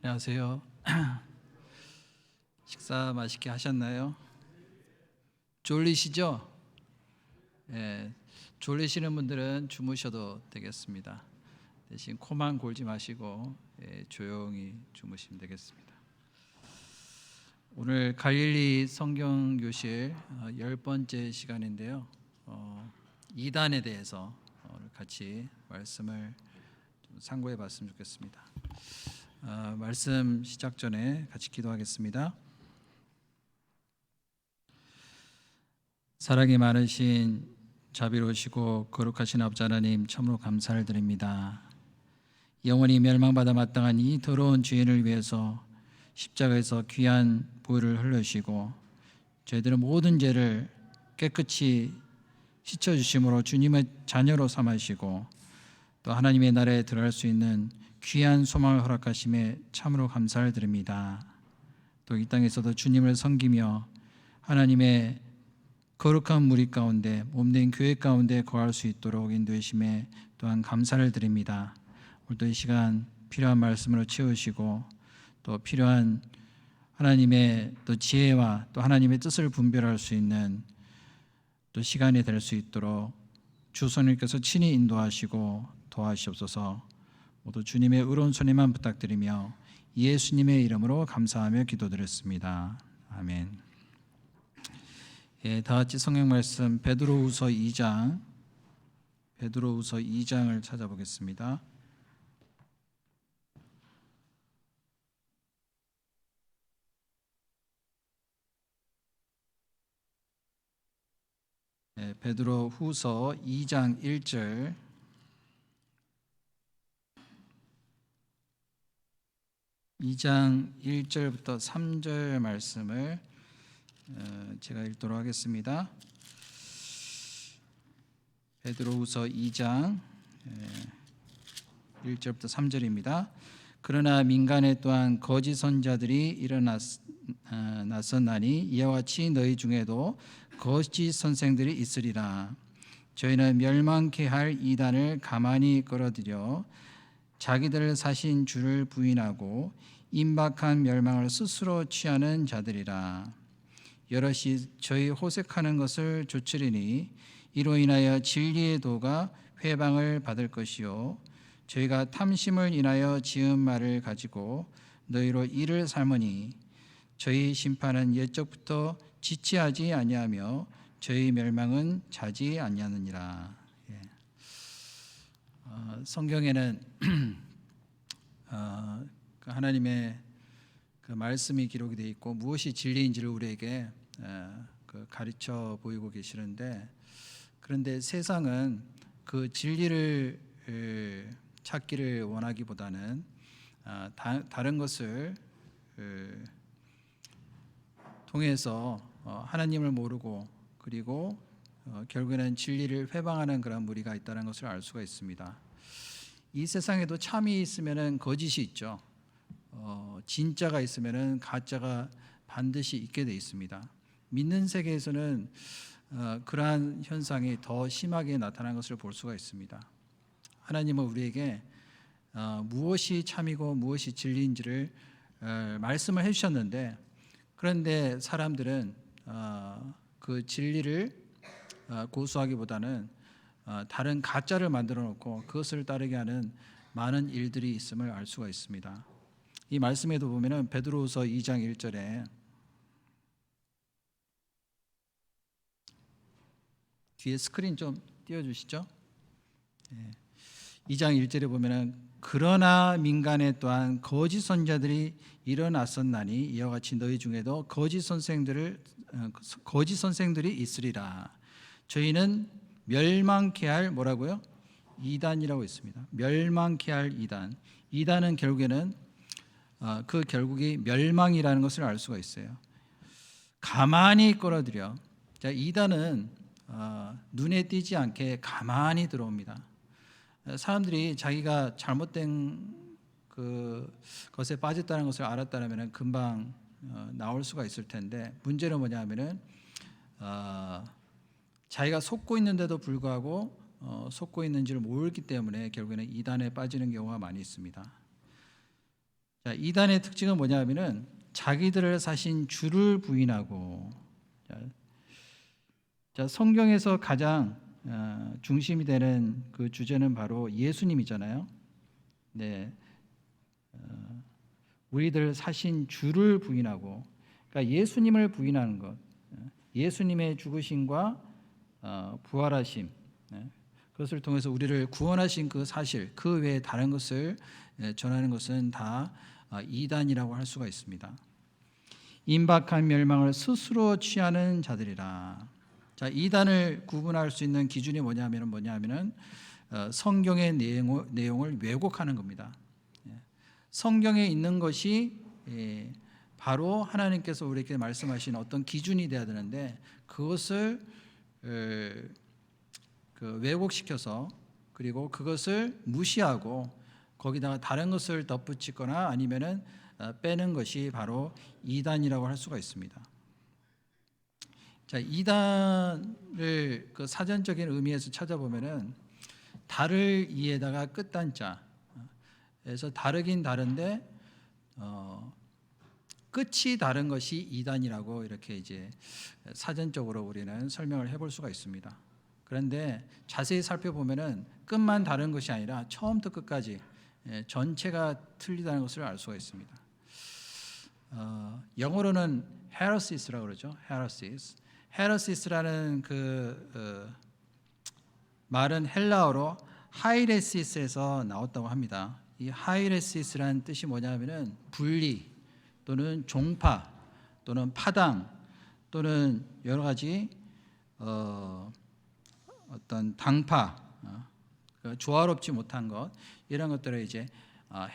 안녕하세요. 식사 맛있게 하셨나요? 졸리시죠? 예, 졸리시는 분들은 주무셔도 되겠습니다. 대신 코만 골지 마시고 조용히 주무시면 되겠습니다. 오늘 갈릴리 성경 교실 10번째 시간인데요. 이단에 대해서 오늘 같이 말씀을 좀 상고해 봤으면 좋겠습니다. 말씀 시작 전에 같이 기도하겠습니다. 사랑이 많으신 자비로우시고 거룩하신 아버지 하나님, 참으로 감사를 드립니다. 영원히 멸망받아 마땅한 이 더러운 죄인을 위해서 십자가에서 귀한 보혈을 흘리시고 저희들의 모든 죄를 깨끗이 씻어주심으로 주님의 자녀로 삼으시고 또 하나님의 나라에 들어갈 수 있는 귀한 소망을 허락하심에 참으로 감사를 드립니다. 또 이 땅에서도 주님을 섬기며 하나님의 거룩한 무리 가운데 몸된 교회 가운데 거할 수 있도록 인도하심에 또한 감사를 드립니다. 오늘도 이 시간 필요한 말씀으로 채우시고 또 필요한 하나님의 또 지혜와 또 하나님의 뜻을 분별할 수 있는 또 시간이 될 수 있도록 주 성령께서 친히 인도하시고 도와주시옵소서. 모두 주님의 의로운 손에만 부탁드리며 예수님의 이름으로 감사하며 기도드렸습니다. 아멘. 다 같이 성경 말씀 베드로후서 2장을 찾아보겠습니다. 베드로후서 2장 1절 2장 1절부터 3절 말씀을 제가 읽도록 하겠습니다. 베드로후서 2장 1절부터 3절입니다. 그러나 민간에 또한 거짓 선자들이 나섰나니 이와 같이 너희 중에도 거짓 선생들이 있으리라. 저희는 멸망케 할 이단을 가만히 끌어들여 자기들 사신 주를 부인하고 임박한 멸망을 스스로 취하는 자들이라. 여럿이 저희 호색하는 것을 조치리니 이로 인하여 진리의 도가 회방을 받을 것이요 저희가 탐심을 인하여 지은 말을 가지고 너희로 이를 삼으니 저희 심판은 옛적부터 지체하지 아니하며 저희 멸망은 자지 아니하느니라. 성경에는 하나님의 그 말씀이 기록이 되어 있고 무엇이 진리인지를 우리에게 가르쳐 보이고 계시는데, 그런데 세상은 그 진리를 찾기를 원하기보다는 다른 것을 통해서 하나님을 모르고 그리고 결국에는 진리를 회방하는 그런 무리가 있다는 것을 알 수가 있습니다. 이 세상에도 참이 있으면은 거짓이 있죠. 진짜가 있으면은 가짜가 반드시 있게 돼 있습니다. 믿는 세계에서는 그러한 현상이 더 심하게 나타난 것을 볼 수가 있습니다. 하나님은 우리에게 무엇이 참이고 무엇이 진리인지를 말씀을 해주셨는데, 그런데 사람들은 그 진리를 고수하기보다는 다른 가짜를 만들어 놓고 그것을 따르게 하는 많은 일들이 있음을 알 수가 있습니다. 이 말씀에도 보면은 베드로후서 2장 1절에 뒤에 스크린 좀 띄워주시죠. 2장 1절에 보면은 그러나 민간에 또한 거짓 선자들이 일어났었나니 이와 같이 너희 중에도 거짓 선생들이 있으리라. 저희는 멸망케 할 뭐라고요? 이단이라고 있습니다. 멸망케 할 이단. 이단은 결국에는 그 결국이 멸망이라는 것을 알 수가 있어요. 가만히 끌어들여. 자, 이단은 눈에 띄지 않게 가만히 들어옵니다. 사람들이 자기가 잘못된 것에 빠졌다는 것을 알았다면 금방 나올 수가 있을 텐데, 문제는 뭐냐면은 자기가 속고 있는데도 불구하고 속고 있는지를 모르기 때문에 결국에는 이단에 빠지는 경우가 많이 있습니다. 자, 이단의 특징은 뭐냐면은 자기들을 사신 주를 부인하고, 자, 성경에서 가장 중심이 되는 그 주제는 바로 예수님이잖아요. 네, 우리들 사신 주를 부인하고, 그러니까 예수님을 부인하는 것, 예수님의 죽으심과 부활하심, 그것을 통해서 우리를 구원하신 그 사실, 그 외에 다른 것을 전하는 것은 다 이단이라고 할 수가 있습니다. 임박한 멸망을 스스로 취하는 자들이라. 자, 이단을 구분할 수 있는 기준이 뭐냐면은 성경의 내용을 왜곡하는 겁니다. 성경에 있는 것이 바로 하나님께서 우리에게 말씀하신 어떤 기준이 되어야 되는데, 그것을 왜곡시켜서, 그리고 그것을 무시하고 거기다가 다른 것을 덧붙이거나 아니면은 빼는 것이 바로 이단이라고 할 수가 있습니다. 자, 이단을 그 사전적인 의미에서 찾아보면은 다를 이에다가 끝단자, 그래서 다르긴 다른데 끝이 다른 것이 이단이라고 이렇게 이제 사전적으로 우리는 설명을 해볼 수가 있습니다. 그런데 자세히 살펴보면은 끝만 다른 것이 아니라 처음부터 끝까지 전체가 틀리다는 것을 알 수가 있습니다. 영어로는 heresis라고 그러죠. heresis라는 그 말은 헬라어로 하이레시스에서 나왔다고 합니다. 이 하이레시스라는 뜻이 뭐냐면은 분리 또는 종파 또는 파당 또는 여러 가지 어떤 당파, 조화롭지 못한 것, 이런 것들을 이제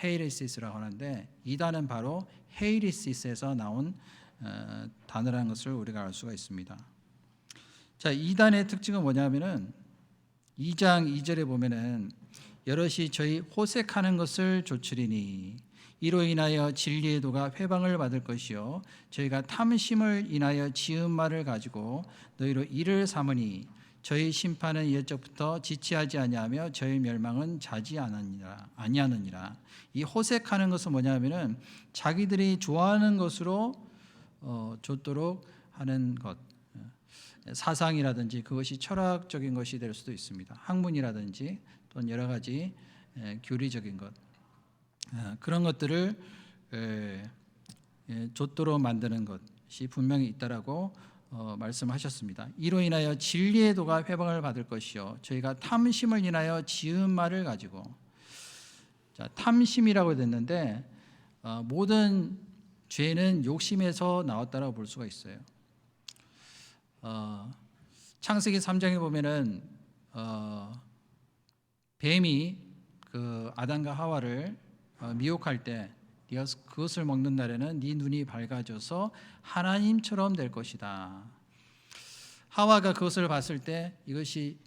헤이레시스라고 하는데, 이단은 바로 헤이레시스에서 나온 단어라는 것을 우리가 알 수가 있습니다. 자, 이단의 특징은 뭐냐면은 2장 2절에 보면은 여럿이 저희 호색하는 것을 조추리니 이로 인하여 진리의 도가 회방을 받을 것이요 저희가 탐심을 인하여 지은 말을 가지고 너희로 이를 삼으니 저희 심판은 옛적부터 지체하지 아니하며 저희 멸망은 자지 아니하느니라. 이 호색하는 것은 뭐냐면은 자기들이 좋아하는 것으로 좇도록 하는 것, 사상이라든지 그것이 철학적인 것이 될 수도 있습니다. 학문이라든지 또는 여러 가지 교리적인 것, 그런 것들을 좇도록 만드는 것이 분명히 있다라고 말씀하셨습니다. 이로 인하여 진리의 도가 회방을 받을 것이요 저희가 탐심을 인하여 지은 말을 가지고, 자, 탐심이라고 됐는데 모든 죄는 욕심에서 나왔다라고 볼 수가 있어요. 창세기 3장에 보면은 뱀이 그 아담과 하와를 미혹할 때 네가 그것을 먹는 날에는 네 눈이 밝아져서 하나님처럼 될 것이다. 하와가 그것을 봤을 때 이것이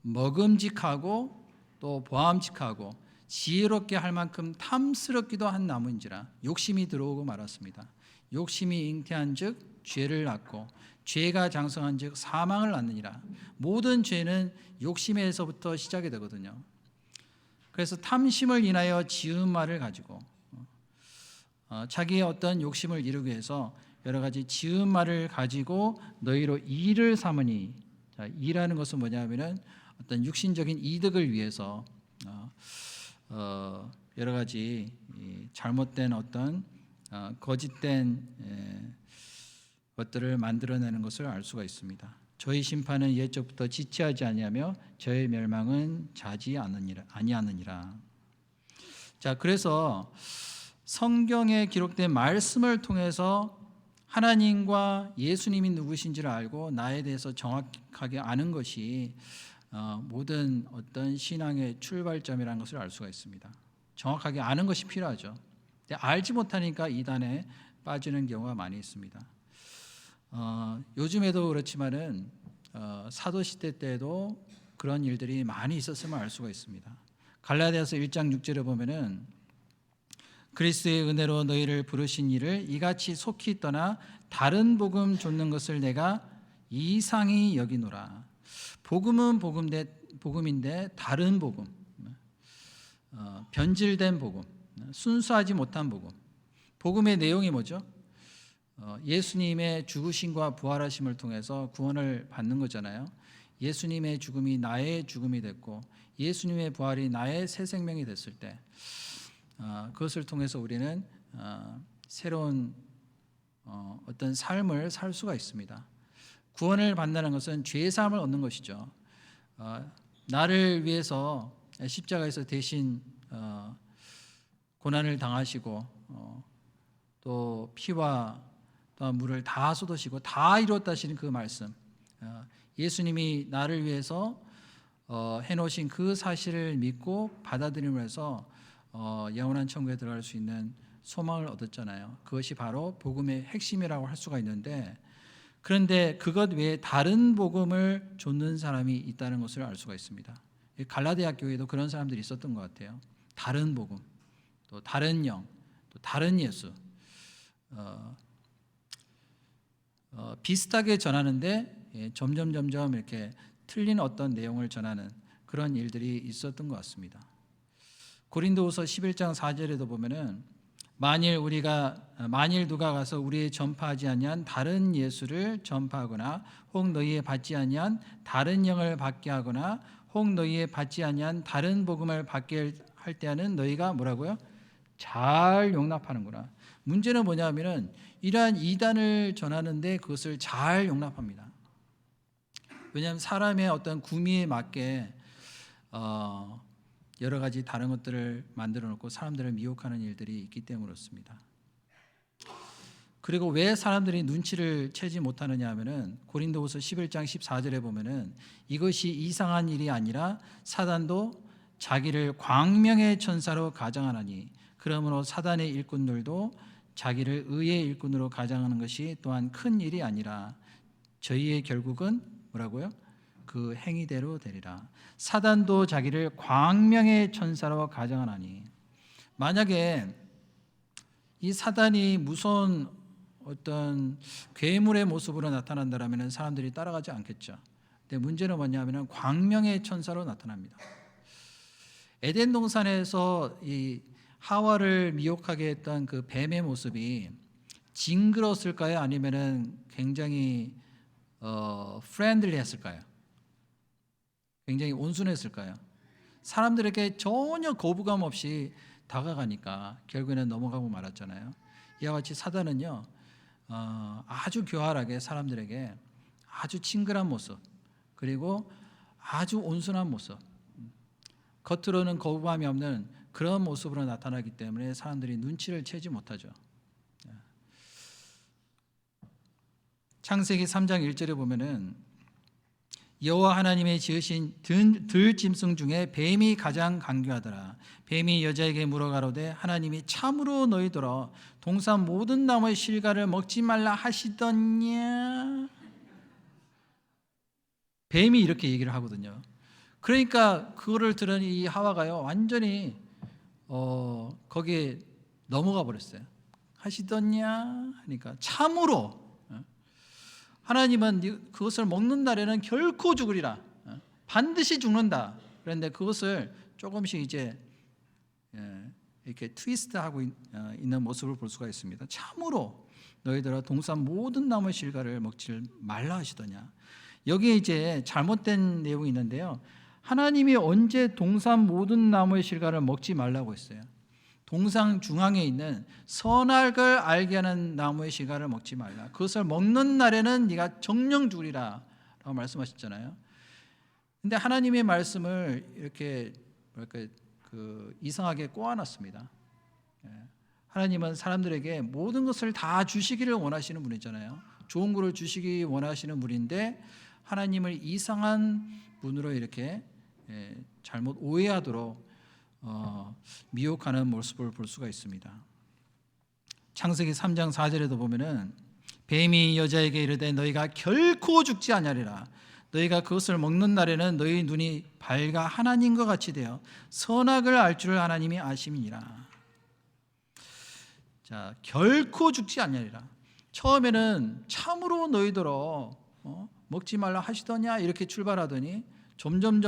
먹음직하고 또 보암직하고 지혜롭게 할 만큼 탐스럽기도 한 나무인지라 욕심이 들어오고 말았습니다. 욕심이 잉태한즉 죄를 낳고 죄가 장성한즉 사망을 낳느니라. 모든 죄는 욕심에서부터 시작이 되거든요. 그래서 탐심을 인하여 지은 말을 가지고 자기의 어떤 욕심을 이루기 위해서 여러 가지 지은 말을 가지고 너희로 이를 삼으니, 자, 이라는 것은 뭐냐면은 어떤 육신적인 이득을 위해서 여러 가지 잘못된 어떤 거짓된 것들을 만들어내는 것을 알 수가 있습니다. 저희 심판은 옛적부터 지체하지 아니하며 저희 멸망은 자지 아니하느니라. 자, 그래서 성경에 기록된 말씀을 통해서 하나님과 예수님이 누구신지를 알고 나에 대해서 정확하게 아는 것이 모든 어떤 신앙의 출발점이라는 것을 알 수가 있습니다. 정확하게 아는 것이 필요하죠. 근데 알지 못하니까 이단에 빠지는 경우가 많이 있습니다. 요즘에도 그렇지만은 사도 시대 때도 그런 일들이 많이 있었음을 알 수가 있습니다. 갈라디아서 1장 6절에 보면은 그리스도의 은혜로 너희를 부르신 이를 이같이 속히 떠나 다른 복음 좇는 것을 내가 이상히 여기노라. 복음은 복음인데 다른 복음, 변질된 복음, 순수하지 못한 복음, 복음의 내용이 뭐죠? 예수님의 죽으심과 부활하심을 통해서 구원을 받는 거잖아요. 예수님의 죽음이 나의 죽음이 됐고 예수님의 부활이 나의 새 생명이 됐을 때 그것을 통해서 우리는 새로운 어떤 삶을 살 수가 있습니다. 구원을 받는다는 것은 죄 사함을 얻는 것이죠. 나를 위해서 십자가에서 대신 고난을 당하시고 또 피와 또 물을 다 쏟으시고 다 이루었다 하시는 그 말씀, 예수님이 나를 위해서 해놓으신 그 사실을 믿고 받아들임으로 해서 영원한 천국에 들어갈 수 있는 소망을 얻었잖아요. 그것이 바로 복음의 핵심이라고 할 수가 있는데, 그런데 그것 외에 다른 복음을 좇는 사람이 있다는 것을 알 수가 있습니다. 갈라디아 교회도 그런 사람들이 있었던 것 같아요. 다른 복음, 또 다른 영, 또 다른 예수, 비슷하게 전하는데 점점 이렇게 틀린 어떤 내용을 전하는 그런 일들이 있었던 것 같습니다. 고린도후서 11장 4절에도 보면은 만일 누가 가서 우리의 전파하지 아니한 다른 예수를 전파하거나 혹 너희의 받지 아니한 다른 영을 받게 하거나 혹 너희의 받지 아니한 다른 복음을 받게 할 때에는 너희가 뭐라고요? 잘 용납하는구나. 문제는 뭐냐면은 이러한 이단을 전하는데 그것을 잘 용납합니다. 왜냐하면 사람의 어떤 구미에 맞게 여러 가지 다른 것들을 만들어 놓고 사람들을 미혹하는 일들이 있기 때문에 그렇습니다. 그리고 왜 사람들이 눈치를 채지 못하느냐 하면은 고린도후서 11장 14절에 보면은 이것이 이상한 일이 아니라 사단도 자기를 광명의 천사로 가장하나니 그러므로 사단의 일꾼들도 자기를 의의 일꾼으로 가장하는 것이 또한 큰 일이 아니라 저희의 결국은 뭐라고요? 그 행위대로 되리라. 사단도 자기를 광명의 천사로 가장하나니, 만약에 이 사단이 무서운 어떤 괴물의 모습으로 나타난다면 사람들이 따라가지 않겠죠. 근데 문제는 뭐냐면 광명의 천사로 나타납니다. 에덴 동산에서 이 하와를 미혹하게 했던 그 뱀의 모습이 징그러웠을까요? 아니면은 굉장히 프렌들리했을까요? 굉장히 온순했을까요? 사람들에게 전혀 거부감 없이 다가가니까 결국에는 넘어가고 말았잖아요. 이와 같이 사단은요, 아주 교활하게 사람들에게 아주 친근한 모습, 그리고 아주 온순한 모습, 겉으로는 거부감이 없는 그런 모습으로 나타나기 때문에 사람들이 눈치를 채지 못하죠. 창세기 3장 1절에 보면은 여호와 하나님의 지으신 들짐승 중에 뱀이 가장 간교하더라. 뱀이 여자에게 물어가로되 하나님이 참으로 너희들아 동산 모든 나무의 실과를 먹지 말라 하시더냐. 뱀이 이렇게 얘기를 하거든요. 그러니까 그거를 들은 이 하와가요 완전히 거기에 넘어가 버렸어요. 하시더냐 하니까 참으로 하나님은 그것을 먹는 날에는 결코 죽으리라. 반드시 죽는다. 그런데 그것을 조금씩 이제 이렇게 트위스트하고 있는 모습을 볼 수가 있습니다. 참으로 너희들아 동산 모든 나무의 실과를 먹지 말라 하시더냐. 여기에 이제 잘못된 내용이 있는데요. 하나님이 언제 동산 모든 나무의 실과를 먹지 말라고 했어요? 동상 중앙에 있는 선악을 알게 하는 나무의 실과를 먹지 말라. 그것을 먹는 날에는 네가 정령 죽으리라 라고 말씀하셨잖아요. 근데 하나님의 말씀을 이렇게 이상하게 꼬아놨습니다. 하나님은 사람들에게 모든 것을 다 주시기를 원하시는 분이잖아요. 좋은 것을 주시기 원하시는 분인데 하나님을 이상한 분으로 이렇게 잘못 오해하도록 미혹하는 모습을 볼 수가 있습니다. 창세기 3장 4절에도 보면은 뱀이 여자에게 이르되 너희가 결코 죽지 아니하리라. 너희가 그것을 먹는 날에는 너희 눈이 밝아 하나님과 같이 되어 선악을 알 줄을 하나님이 아심이니라. 자, 결코 죽지 아니하리라. 처음에는 참으로 너희들어 먹지 말라 하시더냐 이렇게 출발하더니 점점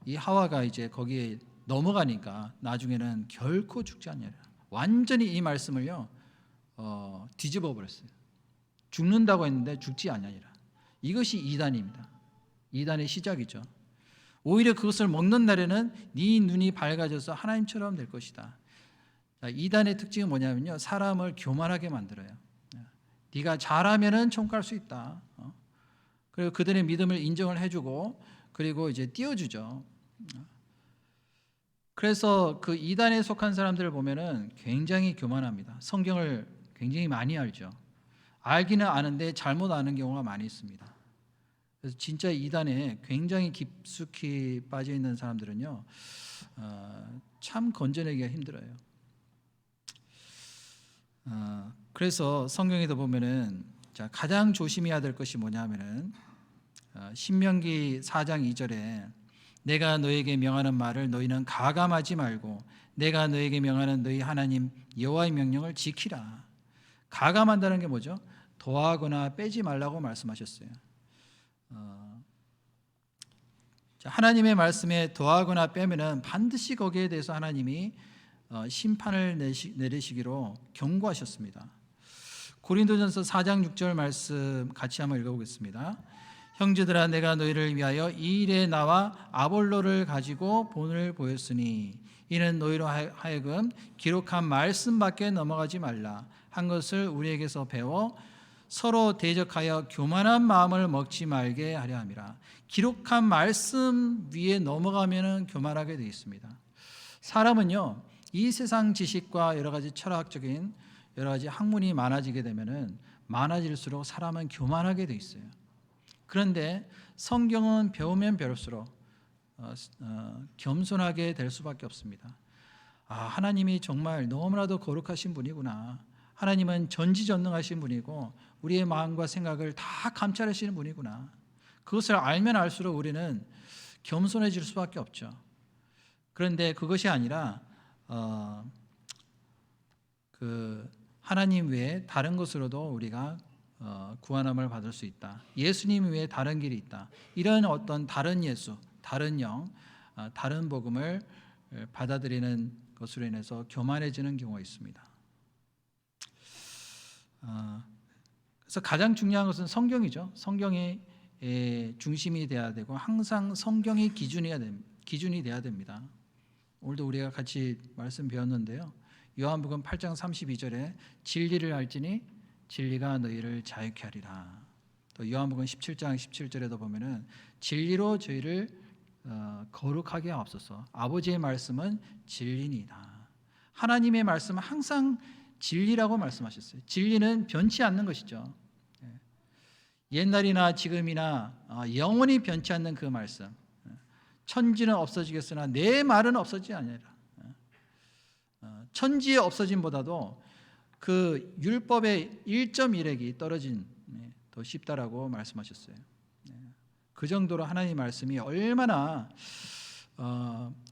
이 하와가 이제 거기에 넘어가니까 나중에는 결코 죽지 않느라 완전히 이 말씀을요 뒤집어 버렸어요. 죽는다고 했는데 죽지 아니하니라. 이것이 이단입니다. 이단의 시작이죠. 오히려 그것을 먹는 날에는 네 눈이 밝아져서 하나님처럼 될 것이다. 이단의 특징은 뭐냐면요, 사람을 교만하게 만들어요. 네가 잘하면은 천국 갈 수 있다. 그리고 그들의 믿음을 인정을 해주고 그리고 이제 띄워주죠. 그래서 그 이단에 속한 사람들을 보면은 굉장히 교만합니다. 성경을 굉장히 많이 알죠. 알기는 아는데 잘못 아는 경우가 많이 있습니다. 그래서 진짜 이단에 굉장히 깊숙이 빠져 있는 사람들은요, 참 건져내기가 힘들어요. 그래서 성경에도 보면은 가장 조심해야 될 것이 뭐냐면은 신명기 4장 2절에 내가 너에게 명하는 말을 너희는 가감하지 말고 내가 너에게 명하는 너희 하나님 여호와의 명령을 지키라. 가감한다는 게 뭐죠? 더하거나 빼지 말라고 말씀하셨어요. 하나님의 말씀에 더하거나 빼면은 반드시 거기에 대해서 하나님이 심판을 내리시기로 경고하셨습니다. 고린도전서 4장 6절 말씀 같이 한번 읽어보겠습니다. 형제들아 내가 너희를 위하여 이 일에 나와 아볼로를 가지고 본을 보였으니 이는 너희로 하여금 기록한 말씀밖에 넘어가지 말라 한 것을 우리에게서 배워 서로 대적하여 교만한 마음을 먹지 말게 하려 함이라. 기록한 말씀 위에 넘어가면 교만하게 되어 있습니다. 사람은요 이 세상 지식과 여러 가지 철학적인 여러 가지 학문이 많아지게 되면은 많아질수록 사람은 교만하게 되어 있어요. 그런데 성경은 배우면 배울수록 겸손하게 될 수밖에 없습니다. 하나님이 정말 너무나도 거룩하신 분이구나. 하나님은 전지전능하신 분이고 우리의 마음과 생각을 다 감찰하시는 분이구나. 그것을 알면 알수록 우리는 겸손해질 수밖에 없죠. 그런데 그것이 아니라 그 하나님 외에 다른 것으로도 우리가 구원함을 받을 수 있다. 예수님 외에 다른 길이 있다. 이런 어떤 다른 예수, 다른 영, 다른 복음을 받아들이는 것으로 인해서 교만해지는 경우가 있습니다. 그래서 가장 중요한 것은 성경이죠. 성경이 중심이 돼야 되고 항상 성경이 기준이 돼야 됩니다. 오늘도 우리가 같이 말씀 배웠는데요. 요한복음 8장 32절에 진리를 알지니 진리가 너희를 자유케 하리라. 또 요한복음 17장 17절에도 보면은 진리로 저희를 거룩하게 하옵소서. 아버지의 말씀은 진리니이다. 하나님의 말씀은 항상 진리라고 말씀하셨어요. 진리는 변치 않는 것이죠. 옛날이나 지금이나 영원히 변치 않는 그 말씀. 천지는 없어지겠으나 내 말은 없어지지 아니하리라. 천지의 없어짐보다도 그 율법의 1.1획이 떨어진 더 쉽다라고 말씀하셨어요. 그 정도로 하나님의 말씀이 얼마나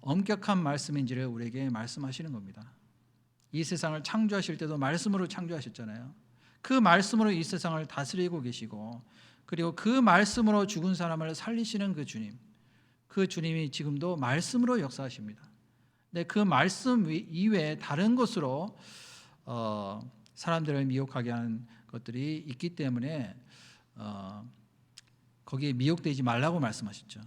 엄격한 말씀인지를 우리에게 말씀하시는 겁니다. 이 세상을 창조하실 때도 말씀으로 창조하셨잖아요. 그 말씀으로 이 세상을 다스리고 계시고 그리고 그 말씀으로 죽은 사람을 살리시는 그 주님, 그 주님이 지금도 말씀으로 역사하십니다. 근데 그 말씀 이외에 다른 것으로 사람들을 미혹하게 하는 것들이 있기 때문에 거기에 미혹되지 말라고 말씀하셨죠.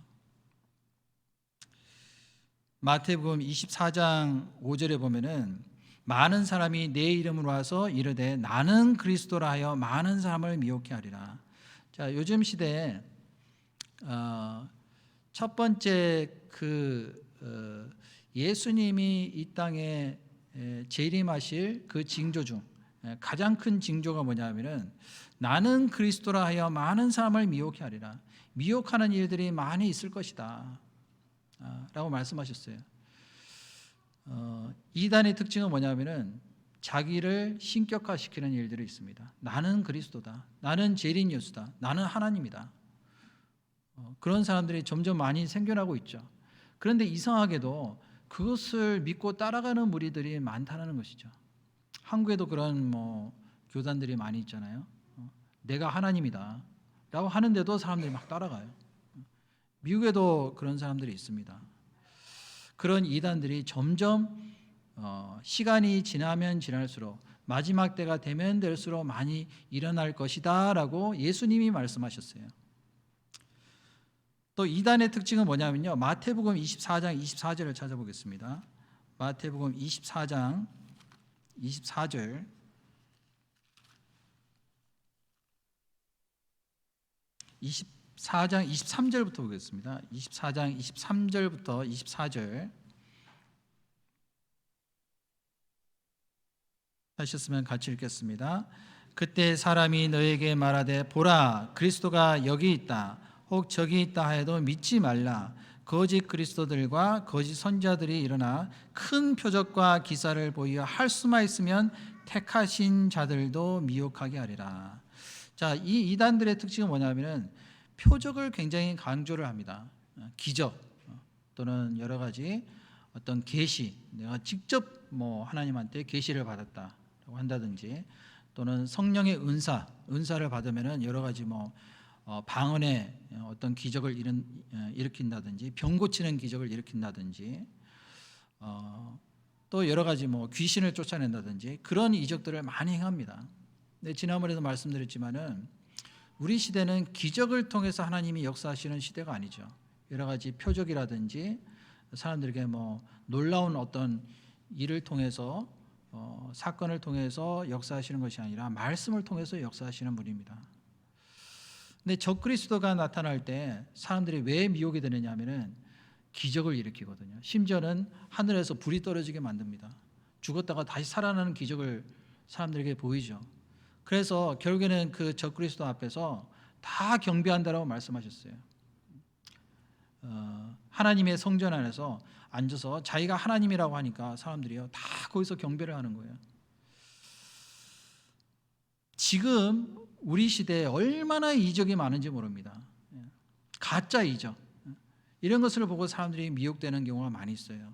마태복음 24장 5절에 보면은 많은 사람이 내 이름으로 와서 이르되 나는 그리스도라 하여 많은 사람을 미혹해 하리라. 자, 요즘 시대에 첫 번째 예수님이 이 땅에 재림하실 그 징조 중 가장 큰 징조가 뭐냐면은 나는 그리스도라 하여 많은 사람을 미혹해 하리라. 미혹하는 일들이 많이 있을 것이다 라고 말씀하셨어요. 이단의 특징은 뭐냐면은 자기를 신격화시키는 일들이 있습니다. 나는 그리스도다, 나는 재림 예수다, 나는 하나님이다. 그런 사람들이 점점 많이 생겨나고 있죠. 그런데 이상하게도 그것을 믿고 따라가는 무리들이 많다는 것이죠. 한국에도 그런 교단들이 많이 있잖아요. 내가 하나님이다 라고 하는데도 사람들이 막 따라가요. 미국에도 그런 사람들이 있습니다. 그런 이단들이 점점 시간이 지나면 지날수록 마지막 때가 되면 될수록 많이 일어날 것이다 라고 예수님이 말씀하셨어요. 또 이단의 특징은 뭐냐면요, 마태복음 24장 24절을 찾아보겠습니다. 마태복음 24장 24절, 24장 23절부터 보겠습니다. 24장 23절부터 24절 하셨으면 같이 읽겠습니다. 그때 사람이 너에게 말하되 보라 그리스도가 여기 있다 혹 저기 있다 하여도 믿지 말라. 거짓 그리스도들과 거짓 선지자들이 일어나 큰 표적과 기사를 보이어 할 수만 있으면 택하신 자들도 미혹하게 하리라. 자, 이 이단들의 특징은 뭐냐면은 표적을 굉장히 강조를 합니다. 기적 또는 여러 가지 어떤 계시, 내가 직접 하나님한테 계시를 받았다라고 한다든지, 또는 성령의 은사를 받으면은 여러 가지 방언의 어떤 기적을 일으킨다든지, 병 고치는 기적을 일으킨다든지, 또 여러 가지 귀신을 쫓아낸다든지 그런 이적들을 많이 행합니다. 근데 지난번에도 말씀드렸지만은 우리 시대는 기적을 통해서 하나님이 역사하시는 시대가 아니죠. 여러 가지 표적이라든지 사람들에게 놀라운 어떤 일을 통해서 사건을 통해서 역사하시는 것이 아니라 말씀을 통해서 역사하시는 분입니다. 근데 적그리스도가 나타날 때 사람들이 왜 미혹이 되느냐 하면은 기적을 일으키거든요. 심지어는 하늘에서 불이 떨어지게 만듭니다. 죽었다가 다시 살아나는 기적을 사람들에게 보이죠. 그래서 결국에는 그 적그리스도 앞에서 다 경배한다라고 말씀하셨어요. 하나님의 성전 안에서 앉아서 자기가 하나님이라고 하니까 사람들이요 다 거기서 경배를 하는 거예요. 지금 우리 시대에 얼마나 이적이 많은지 모릅니다. 가짜 이적, 이런 것을 보고 사람들이 미혹되는 경우가 많이 있어요.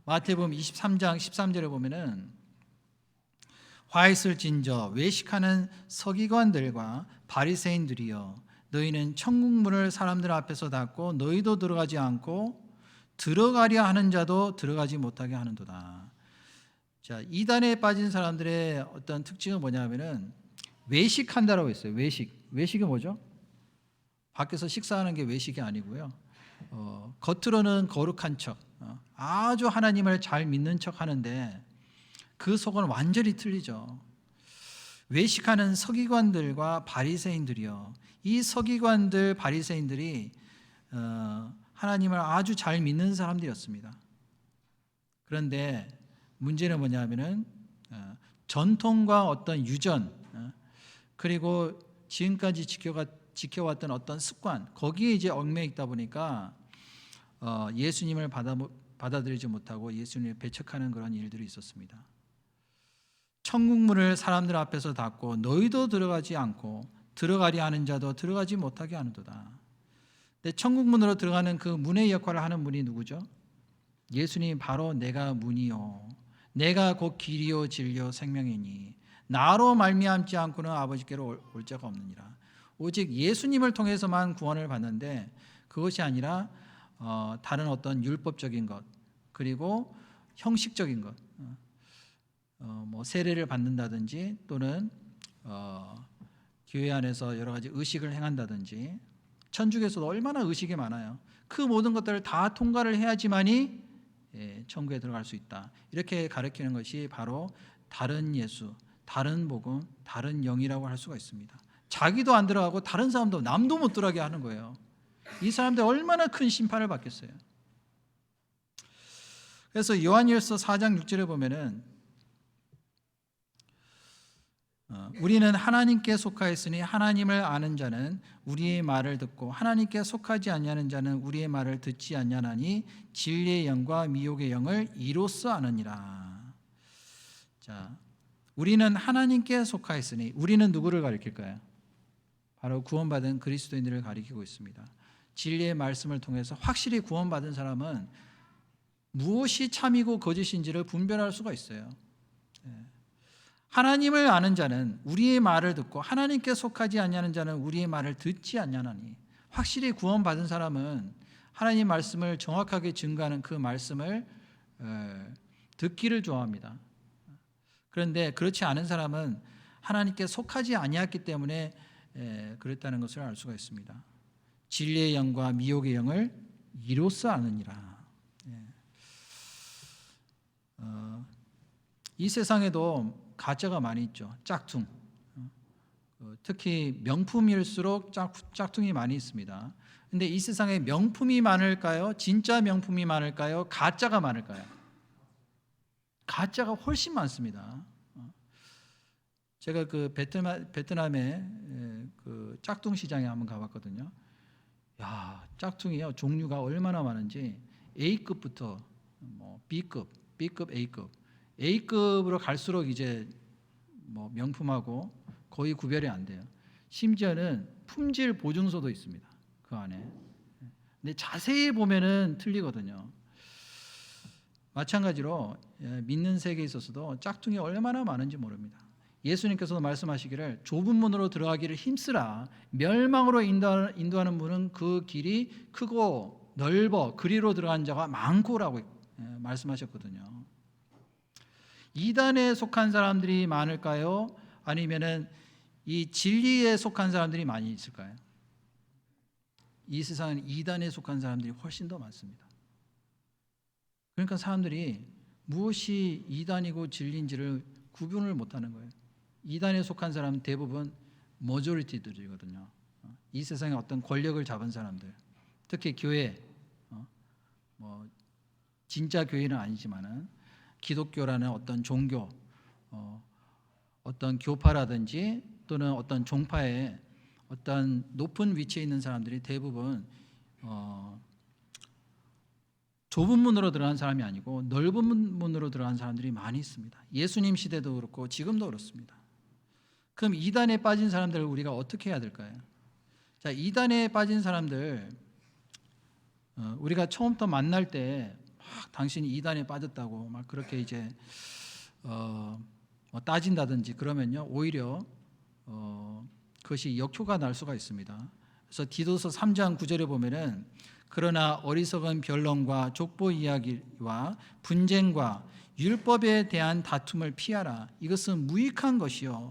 마태복음 23장 13절에 보면은 화 있을진저 외식하는 서기관들과 바리새인들이여 너희는 천국 문을 사람들 앞에서 닫고 너희도 들어가지 않고 들어가려 하는 자도 들어가지 못하게 하는도다. 자, 이단에 빠진 사람들의 어떤 특징은 뭐냐면은 외식한다라고 했어요. 외식이 뭐죠? 밖에서 식사하는 게 외식이 아니고요. 겉으로는 거룩한 척, 아주 하나님을 잘 믿는 척 하는데 그 속은 완전히 틀리죠. 외식하는 서기관들과 바리새인들이요. 이 서기관들, 바리새인들이 하나님을 아주 잘 믿는 사람들이었습니다. 그런데 문제는 뭐냐면은 전통과 어떤 유전, 그리고 지금까지 지켜왔던 어떤 습관, 거기에 이제 얽매여 있다 보니까 예수님을 받아들이지 못하고 예수님을 배척하는 그런 일들이 있었습니다. 천국 문을 사람들 앞에서 닫고 너희도 들어가지 않고 들어가려 하는 자도 들어가지 못하게 하는도다. 근데 천국 문으로 들어가는 그 문의 역할을 하는 분이 누구죠? 예수님이 바로 내가 문이요 내가 곧 길이요 진리요 생명이니 나로 말미암지 않고는 아버지께로 올 자가 없느니라. 오직 예수님을 통해서만 구원을 받는데 그것이 아니라 다른 어떤 율법적인 것, 그리고 형식적인 것, 세례를 받는다든지 또는 교회 안에서 여러 가지 의식을 행한다든지, 천주교에서도 얼마나 의식이 많아요. 그 모든 것들을 다 통과를 해야지만이 천국에 들어갈 수 있다. 이렇게 가르치는 것이 바로 다른 예수, 다른 복음, 다른 영이라고 할 수가 있습니다. 자기도 안 들어가고 다른 사람도 남도 못 들어가게 하는 거예요. 이 사람들 얼마나 큰 심판을 받겠어요. 그래서 요한일서 4장 6절에 보면은 우리는 하나님께 속하였으니 하나님을 아는 자는 우리의 말을 듣고 하나님께 속하지 아니하는 자는 우리의 말을 듣지 아니하나니 진리의 영과 미혹의 영을 이로써 아느니라. 자, 우리는 하나님께 속하였으니, 우리는 누구를 가리킬까요? 바로 구원받은 그리스도인들을 가리키고 있습니다. 진리의 말씀을 통해서 확실히 구원받은 사람은 무엇이 참이고 거짓인지를 분별할 수가 있어요. 하나님을 아는 자는 우리의 말을 듣고 하나님께 속하지 아니하는 자는 우리의 말을 듣지 아니하나니, 확실히 구원받은 사람은 하나님 말씀을 정확하게 증거하는 그 말씀을 듣기를 좋아합니다. 그런데 그렇지 않은 사람은 하나님께 속하지 아니했기 때문에 그랬다는 것을 알 수가 있습니다. 진리의 영과 미혹의 영을 이로써 아느니라. 이 세상에도 가짜가 많이 있죠. 짝퉁. 특히 명품일수록 짝퉁이 많이 있습니다. 근데 이 세상에 명품이 많을까요? 진짜 명품이 많을까요? 가짜가 많을까요? 가짜가 훨씬 많습니다. 제가 그 베트남의 그 짝퉁 시장에 한번 가봤거든요. 야, 짝퉁이요 종류가 얼마나 많은지 A급부터 뭐 B급, A급, A급으로 갈수록 이제 뭐 명품하고 거의 구별이 안 돼요. 심지어는 품질 보증서도 있습니다. 그 안에. 근데 자세히 보면은 틀리거든요. 마찬가지로 믿는 세계에 있어서도 짝퉁이 얼마나 많은지 모릅니다. 예수님께서도 말씀하시기를 좁은 문으로 들어가기를 힘쓰라. 멸망으로 인도하는 문은 그 길이 크고 넓어 그리로 들어간 자가 많고라고 말씀하셨거든요. 이단에 속한 사람들이 많을까요? 아니면은 이 진리에 속한 사람들이 많이 있을까요? 이 세상은 이단에 속한 사람들이 훨씬 더 많습니다. 그러니까 사람들이 무엇이 이단이고 진리인지를 구분을 못하는 거예요. 이단에 속한 사람은 대부분 머저리티들이거든요. 이 세상에 어떤 권력을 잡은 사람들, 특히 교회, 뭐 진짜 교회는 아니지만은 기독교라는 어떤 종교, 어떤 교파라든지 또는 어떤 종파에 어떤 높은 위치에 있는 사람들이 대부분 좁은 문으로 들어간 사람이 아니고 넓은 문으로 들어간 사람들이 많이 있습니다. 예수님 시대도 그렇고 지금도 그렇습니다. 그럼 이단에 빠진 사람들을 우리가 어떻게 해야 될까요? 자, 이단에 빠진 사람들 우리가 처음부터 만날 때 막 당신이 이단에 빠졌다고 막 그렇게 이제 뭐 따진다든지 그러면요 오히려 그것이 역효가 날 수가 있습니다. 그래서 디도서 3장 9절에 보면은 그러나 어리석은 변론과 족보 이야기와 분쟁과 율법에 대한 다툼을 피하라. 이것은 무익한 것이요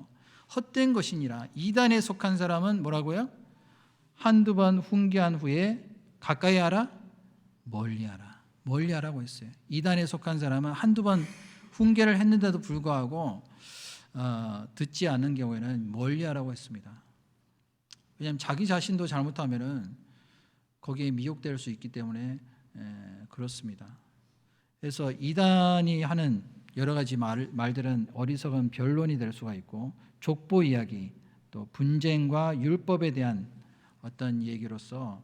헛된 것이니라. 이단에 속한 사람은 뭐라고요? 한두 번 훈계한 후에 가까이 하라? 멀리하라. 멀리하라고 했어요. 이단에 속한 사람은 한두 번 훈계를 했는데도 불구하고 듣지 않는 경우에는 멀리하라고 했습니다. 왜냐하면 자기 자신도 잘못하면은 거기에 미혹될 수 있기 때문에 그렇습니다. 그래서 이단이 하는 여러 가지 말들은 어리석은 변론이 될 수가 있고 족보 이야기 또 분쟁과 율법에 대한 어떤 얘기로서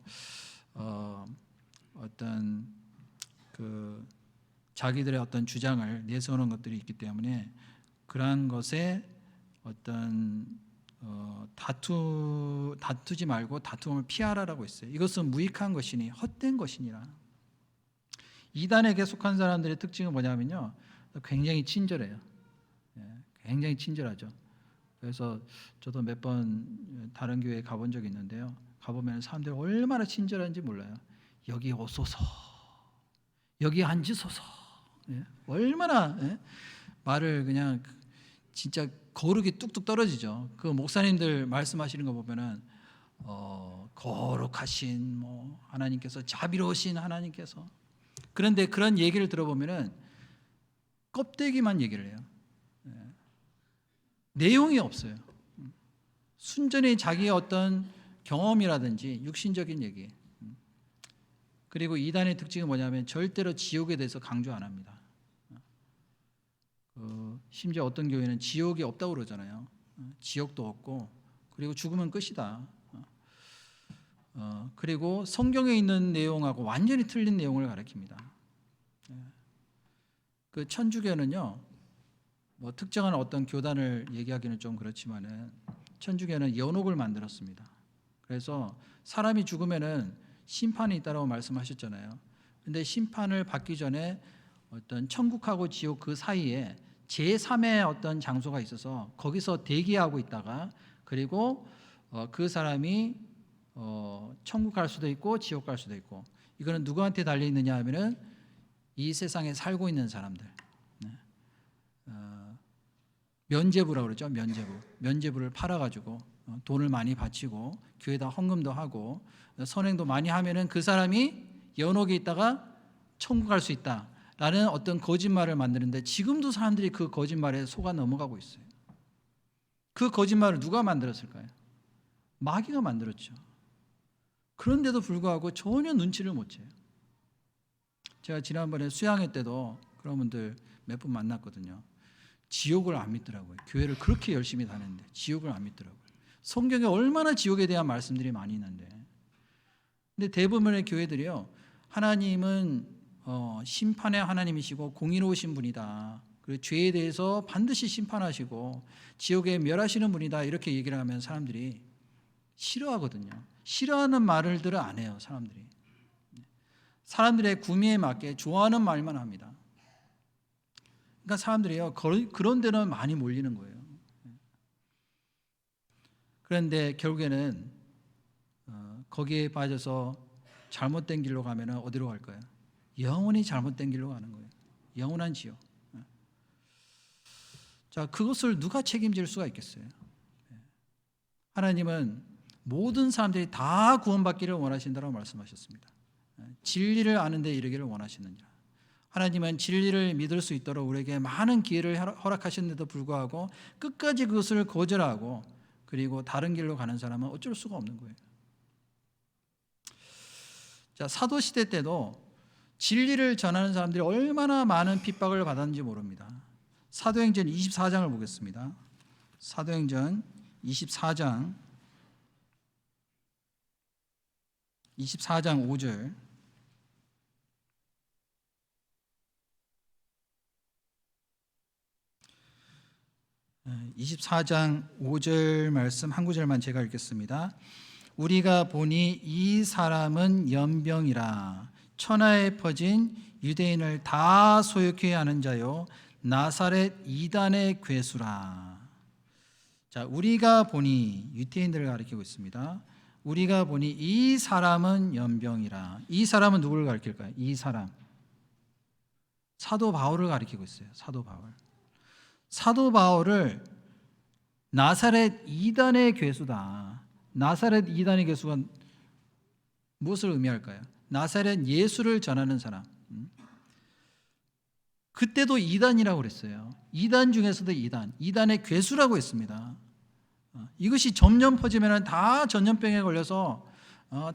어떤 그 자기들의 어떤 주장을 내세우는 것들이 있기 때문에 그러한 것에 어떤 다투지 말고 다툼을 피하라라고 했어요. 이것은 무익한 것이니 헛된 것이니라. 이단에게 속한 사람들의 특징은 뭐냐면요, 굉장히 친절해요. 굉장히 친절하죠. 그래서 저도 몇 번 다른 교회에 가본 적이 있는데요. 가보면 사람들이 얼마나 친절한지 몰라요. 여기 오소서, 여기 앉으소서. 얼마나 말을 그냥 진짜 거룩이 뚝뚝 떨어지죠. 그 목사님들 말씀하시는 거 보면은 거룩하신 뭐 하나님께서 자비로우신 하나님께서 그런데 그런 얘기를 들어보면은 껍데기만 얘기를 해요. 내용이 없어요. 순전히 자기의 어떤 경험이라든지 육신적인 얘기. 그리고 이단의 특징은 뭐냐면 절대로 지옥에 대해서 강조 안 합니다. 심지어 어떤 교회는 지옥이 없다고 그러잖아요. 지옥도 없고 그리고 죽으면 끝이다. 그리고 성경에 있는 내용하고 완전히 틀린 내용을 가르칩니다. 그 천주교는요, 뭐 특정한 어떤 교단을 얘기하기는 좀 그렇지만은 천주교는 연옥을 만들었습니다. 그래서 사람이 죽으면은 심판이 있다라고 말씀하셨잖아요. 근데 심판을 받기 전에 어떤 천국하고 지옥 그 사이에 제3의 어떤 장소가 있어서 거기서 대기하고 있다가 그리고 그 사람이 천국 갈 수도 있고 지옥 갈 수도 있고 이거는 누구한테 달려 있느냐 하면은 이 세상에 살고 있는 사람들, 면죄부라고 그러죠. 면죄부를 팔아가지고 돈을 많이 바치고 교회에다 헌금도 하고 선행도 많이 하면은 그 사람이 연옥에 있다가 천국 갈 수 있다라는 어떤 거짓말을 만드는데, 지금도 사람들이 그 거짓말에 속아 넘어가고 있어요. 그 거짓말을 누가 만들었을까요? 마귀가 만들었죠. 그런데도 불구하고 전혀 눈치를 못 채요. 제가 지난번에 수양회 때도 그런 분들 몇 분 만났거든요. 지옥을 안 믿더라고요. 교회를 그렇게 열심히 다녔는데 지옥을 안 믿더라고요. 성경에 얼마나 지옥에 대한 말씀들이 많이 있는데. 근데 대부분의 교회들이요, 하나님은 심판의 하나님이시고 공의로우신 분이다, 그리고 죄에 대해서 반드시 심판하시고 지옥에 멸하시는 분이다, 이렇게 얘기를 하면 사람들이 싫어하거든요. 싫어하는 말들을 안 해요. 사람들의 구미에 맞게 좋아하는 말만 합니다. 그러니까 사람들이요, 그런 데는 많이 몰리는 거예요. 그런데 결국에는 거기에 빠져서 잘못된 길로 가면 어디로 갈까요? 영원히 잘못된 길로 가는 거예요. 영원한 지옥. 자, 그것을 누가 책임질 수가 있겠어요? 하나님은 모든 사람들이 다 구원받기를 원하신다고 말씀하셨습니다. 진리를 아는 데 이르기를 원하시느니라. 하나님은 진리를 믿을 수 있도록 우리에게 많은 기회를 허락하셨는데도 불구하고 끝까지 그것을 거절하고 그리고 다른 길로 가는 사람은 어쩔 수가 없는 거예요. 자, 사도 시대 때도 진리를 전하는 사람들이 얼마나 많은 핍박을 받았는지 모릅니다. 사도행전 24장을 보겠습니다. 사도행전 24장 5절. 네, 24장 5절 말씀 한 구절만 제가 읽겠습니다. 우리가 보니 이 사람은 연병이라 천하에 퍼진 유대인을 다 소욕케 하는 자요 나사렛 이단의 괴수라. 자, 우리가 보니, 유대인들을 가리키고 있습니다. 우리가 보니 이 사람은 연병이라. 이 사람은 누구를 가리킬까요? 이 사람, 사도 바울을 가리키고 있어요. 사도 바울을 나사렛 이단의 괴수다. 나사렛 이단의 괴수가 무엇을 의미할까요? 나사렛 예수를 전하는 사람. 그때도 이단이라고 그랬어요. 이단 중에서도 이단의 괴수라고 했습니다. 이것이 점점 퍼지면 다 전염병에 걸려서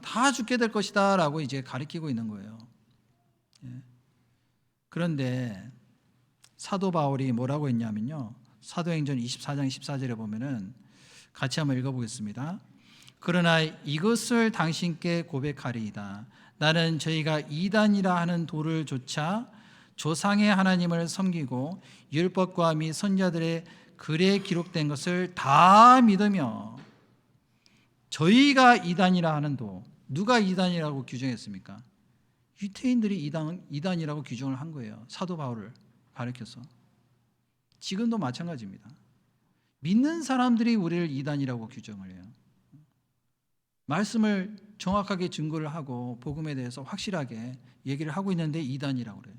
다 죽게 될 것이다 라고 이제 가리키고 있는 거예요. 그런데 사도 바울이 뭐라고 했냐면요, 사도행전 24장 14절에 보면은 같이 한번 읽어보겠습니다. 그러나 이것을 당신께 고백하리이다. 나는 저희가 이단이라 하는 돌을 조차 조상의 하나님을 섬기고 율법과 및 선자들의 글에 기록된 것을 다 믿으며. 저희가 이단이라 하는 도, 누가 이단이라고 규정했습니까? 유대인들이 이단이라고 규정을 한 거예요. 사도 바울을 가르쳐서. 지금도 마찬가지입니다. 믿는 사람들이 우리를 이단이라고 규정을 해요. 말씀을 정확하게 증거를 하고 복음에 대해서 확실하게 얘기를 하고 있는데 이단이라고 그래요.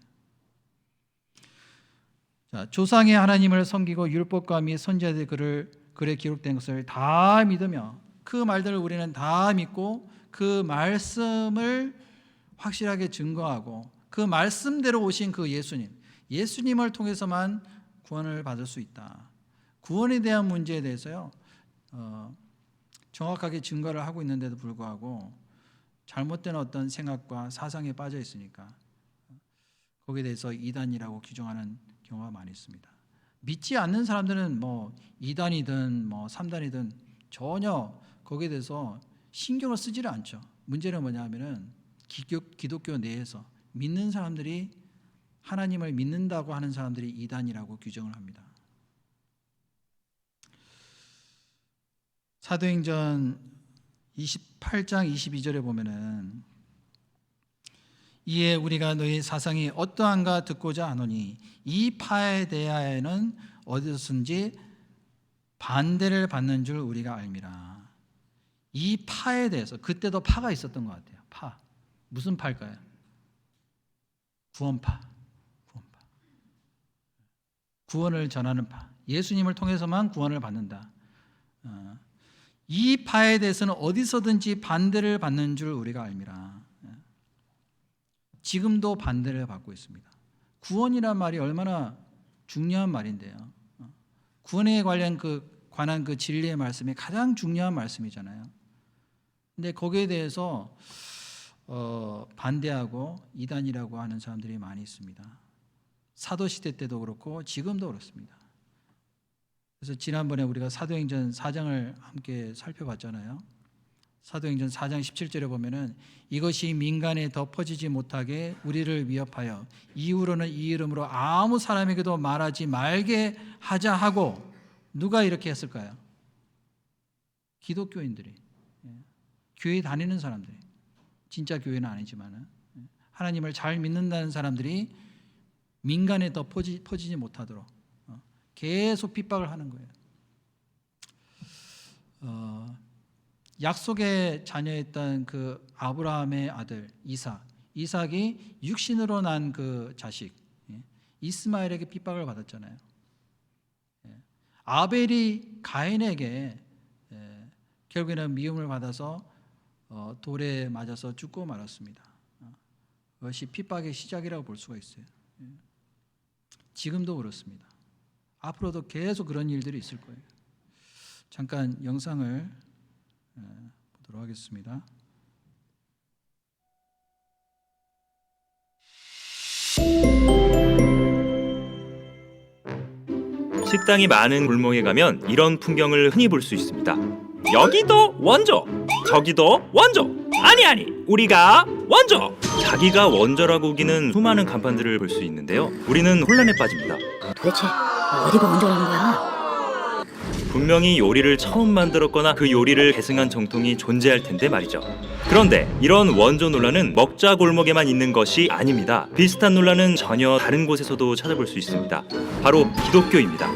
자, 조상의 하나님을 섬기고 율법과 및 선지자들의 글에 기록된 것을 다 믿으며. 그 말들을 우리는 다 믿고 그 말씀을 확실하게 증거하고 그 말씀대로 오신 그 예수님을 통해서만 구원을 받을 수 있다. 구원에 대한 문제에 대해서요, 정확하게 증거를 하고 있는데도 불구하고 잘못된 어떤 생각과 사상에 빠져 있으니까 거기에 대해서 이단이라고 규정하는 경우가 많이 있습니다. 믿지 않는 사람들은 뭐 2단이든 뭐 3단이든 전혀 거기에 대해서 신경을 쓰지를 않죠. 문제는 뭐냐 하면은 기독교 내에서 믿는 사람들이, 하나님을 믿는다고 하는 사람들이 이단이라고 규정을 합니다. 사도행전 28장 22절에 보면은 이에 우리가 너희 사상이 어떠한가 듣고자 하노니 이 파에 대하여는 어디서든지 반대를 받는 줄 우리가 알미라. 이 파에 대해서, 그때도 파가 있었던 것 같아요. 파. 무슨 파일까요? 구원파. 구원을 전하는 파, 예수님을 통해서만 구원을 받는다. 이 파에 대해서는 어디서든지 반대를 받는 줄 우리가 알미라. 지금도 반대를 받고 있습니다. 구원이란 말이 얼마나 중요한 말인데요. 구원에 관한 그 진리의 말씀이 가장 중요한 말씀이잖아요. 근데 거기에 대해서 반대하고 이단이라고 하는 사람들이 많이 있습니다. 사도시대 때도 그렇고 지금도 그렇습니다. 그래서 지난번에 우리가 사도행전 4장을 함께 살펴봤잖아요. 사도행전 4장 17절에 보면은 이것이 민간에 더 퍼지지 못하게 우리를 위협하여 이후로는 이 이름으로 아무 사람에게도 말하지 말게 하자 하고, 누가 이렇게 했을까요? 기독교인들이, 교회 다니는 사람들이, 진짜 교회는 아니지만 하나님을 잘 믿는다는 사람들이 민간에 더 퍼지지 못하도록 계속 핍박을 하는 거예요. 약속의 자녀였던 그 아브라함의 아들 이삭이 육신으로 난 그 자식 이스마엘에게 핍박을 받았잖아요. 아벨이 가인에게 결국에는 미움을 받아서 돌에 맞아서 죽고 말았습니다. 그것이 핍박의 시작이라고 볼 수가 있어요. 지금도 그렇습니다. 앞으로도 계속 그런 일들이 있을 거예요. 잠깐 영상을 보도록 하겠습니다. 식당이 많은 골목에 가면 이런 풍경을 흔히 볼 수 있습니다. 여기도 원조, 저기도 원조, 아니 우리가 원조. 자기가 원조라고 우기는 수많은 간판들을 볼 수 있는데요, 우리는 혼란에 빠집니다. 도대체 어디가 원조라는 거야? 분명히 요리를 처음 만들었거나 그 요리를 계승한 정통이 존재할 텐데 말이죠. 그런데 이런 원조 논란은 먹자 골목에만 있는 것이 아닙니다. 비슷한 논란은 전혀 다른 곳에서도 찾아볼 수 있습니다. 바로 기독교입니다.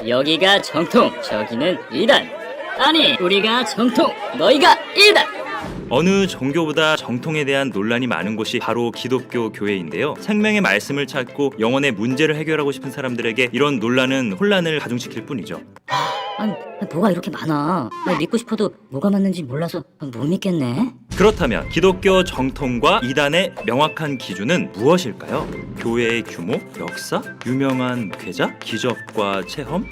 여기가 정통, 저기는 이단. 아니, 우리가 정통, 너희가 이단. 어느 종교보다 정통에 대한 논란이 많은 곳이 바로 기독교 교회인데요. 생명의 말씀을 찾고 영혼의 문제를 해결하고 싶은 사람들에게 이런 논란은 혼란을 가중시킬 뿐이죠. 아니, 뭐가 이렇게 많아? 믿고 싶어도 뭐가 맞는지 몰라서 못 믿겠네. 그렇다면 기독교 정통과 이단의 명확한 기준은 무엇일까요? 교회의 규모, 역사, 유명한 목회자, 기적과 체험?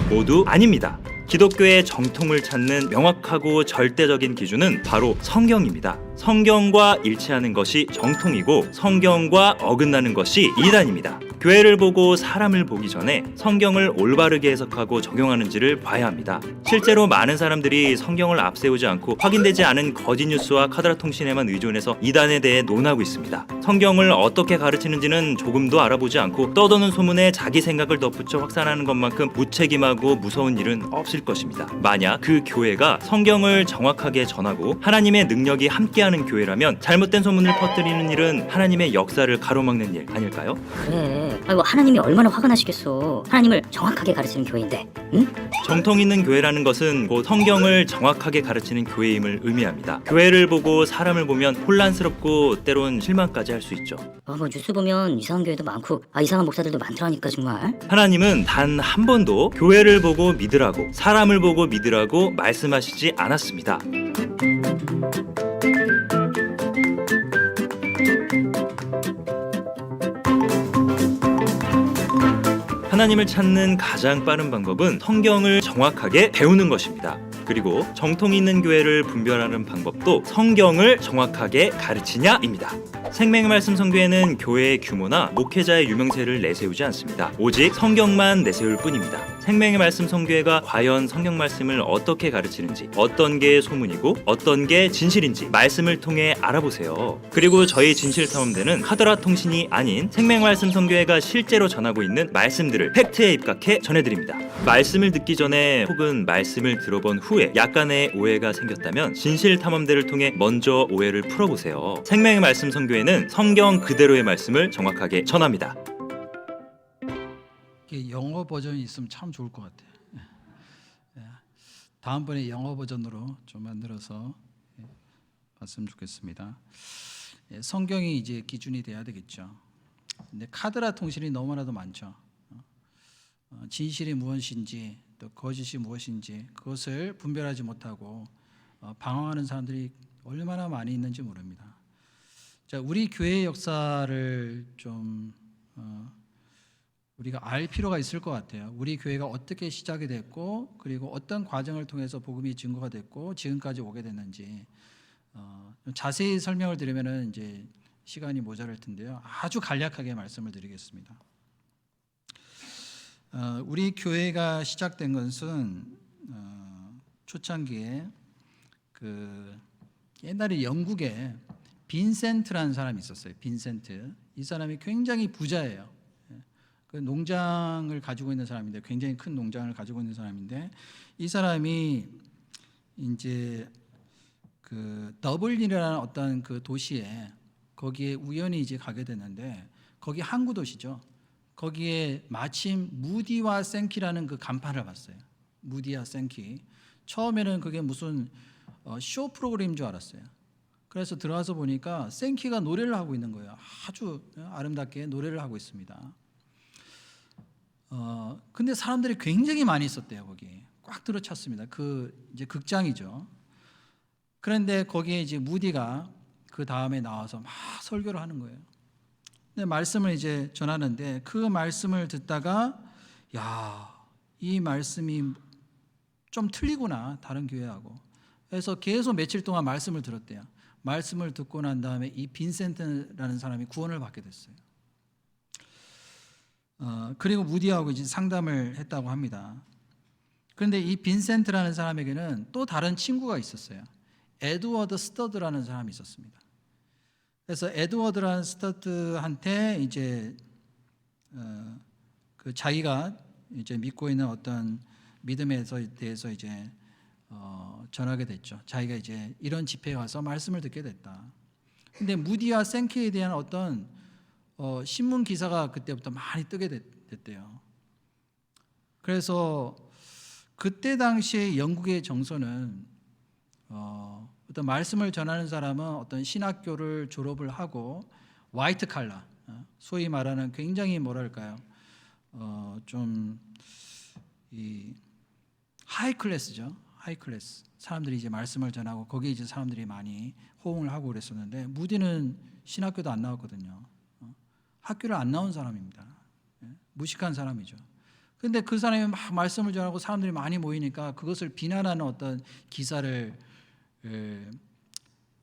모두 아닙니다. 기독교의 정통을 찾는 명확하고 절대적인 기준은 바로 성경입니다. 성경과 일치하는 것이 정통이고 성경과 어긋나는 것이 이단입니다. 교회를 보고 사람을 보기 전에 성경을 올바르게 해석하고 적용하는지를 봐야 합니다. 실제로 많은 사람들이 성경을 앞세우지 않고 확인되지 않은 거짓 뉴스와 카더라 통신에만 의존해서 이단에 대해 논하고 있습니다. 성경을 어떻게 가르치는지는 조금도 알아보지 않고 떠도는 소문에 자기 생각을 덧붙여 확산하는 것만큼 무책임하고 무서운 일은 없을 것입니다. 만약 그 교회가 성경을 정확하게 전하고 하나님의 능력이 함께하는 교회라면 잘못된 소문을 퍼뜨리는 일은 하나님의 역사를 가로막는 일 아닐까요? 그래. 아이고, 하나님이 얼마나 화가 나시겠어. 하나님을 정확하게 가르치는 교회인데, 응? 정통 있는 교회라는 것은 곧 성경을 정확하게 가르치는 교회임을 의미합니다. 교회를 보고 사람을 보면 혼란스럽고 때론 실망까지 할 수 있죠. 뭐 뉴스 보면 이상한 교회도 많고 이상한 목사들도 많더라니까 정말. 하나님은 단 한 번도 교회를 보고 믿으라고, 사람을 보고 믿으라고 말씀하시지 않았습니다. 하나님을 찾는 가장 빠른 방법은 성경을 정확하게 배우는 것입니다. 그리고 정통 있는 교회를 분별하는 방법도 성경을 정확하게 가르치냐입니다. 생명의 말씀 성교회는 교회의 규모나 목회자의 유명세를 내세우지 않습니다. 오직 성경만 내세울 뿐입니다. 생명의 말씀 성교회가 과연 성경 말씀을 어떻게 가르치는지, 어떤 게 소문이고 어떤 게 진실인지 말씀을 통해 알아보세요. 그리고 저희 진실탐험대는 카더라 통신이 아닌 생명의 말씀 성교회가 실제로 전하고 있는 말씀들을 팩트에 입각해 전해드립니다. 말씀을 듣기 전에 혹은 말씀을 들어본 후에 약간의 오해가 생겼다면 진실탐험대를 통해 먼저 오해를 풀어보세요. 생명의 말씀 성교회는 성경 그대로의 말씀을 정확하게 전합니다. 영어 버전이 있으면 참 좋을 것 같아요. 다음번에 영어 버전으로 좀 만들어서 봤으면 좋겠습니다. 성경이 이제 기준이 돼야 되겠죠. 근데 카더라 통신이 너무나도 많죠. 진실이 무엇인지 또 거짓이 무엇인지 그것을 분별하지 못하고 방황하는 사람들이 얼마나 많이 있는지 모릅니다. 자, 우리 교회의 역사를 좀 우리가 알 필요가 있을 것 같아요. 우리 교회가 어떻게 시작이 됐고 그리고 어떤 과정을 통해서 복음이 증거가 됐고 지금까지 오게 됐는지 좀 자세히 설명을 드리면은 이제 시간이 모자랄 텐데요. 아주 간략하게 말씀을 드리겠습니다. 우리 교회가 시작된 것은 초창기에 그 옛날에 영국에 빈센트라는 사람이 있었어요. 빈센트. 이 사람이 굉장히 부자예요. 그 농장을 가지고 있는 사람인데 굉장히 큰 농장을 가지고 있는 사람인데 이 사람이 이제 그 더블린이라는 어떤 그 도시에 거기에 우연히 이제 가게 됐는데 거기 항구 도시죠. 거기에 마침 무디와 생키라는 그 간판을 봤어요. 무디와 생키. 처음에는 그게 무슨 쇼 프로그램인 줄 알았어요. 그래서 들어가서 보니까 생키가 노래를 하고 있는 거예요. 아주 아름답게 노래를 하고 있습니다. 근데 사람들이 굉장히 많이 있었대요. 거기 꽉 들어찼습니다. 그 이제 극장이죠. 그런데 거기에 이제 무디가 그 다음에 나와서 막 설교를 하는 거예요. 근데 말씀을 이제 전하는데 그 말씀을 듣다가 야, 이 말씀이 좀 틀리구나 다른 교회하고. 그래서 계속 며칠 동안 말씀을 들었대요. 말씀을 듣고 난 다음에 이 빈센트라는 사람이 구원을 받게 됐어요. 그리고 무디하고 이제 상담을 했다고 합니다. 그런데 이 빈센트라는 사람에게는 또 다른 친구가 있었어요. 에드워드 스터드라는 사람이 있었습니다. 그래서 에드워드라는 스터드한테 이제 그 자기가 이제 믿고 있는 어떤 믿음에 대해서 이제 전하게 됐죠. 자기가 이제 이런 집회에 와서 말씀을 듣게 됐다. 근데 무디와 생키에 대한 어떤 신문 기사가 그때부터 많이 뜨게 됐대요. 그래서 그때 당시에 영국의 정서는 어떤 말씀을 전하는 사람은 어떤 신학교를 졸업을 하고 화이트 칼라, 소위 말하는 굉장히 뭐랄까요, 좀 이 하이 클래스죠. 하이 클래스 사람들이 이제 말씀을 전하고 거기에 이제 사람들이 많이 호응을 하고 그랬었는데 무디는 신학교도 안 나왔거든요. 학교를 안 나온 사람입니다. 무식한 사람이죠. 근데 그 사람이 막 말씀을 전하고 사람들이 많이 모이니까 그것을 비난하는 어떤 기사를 그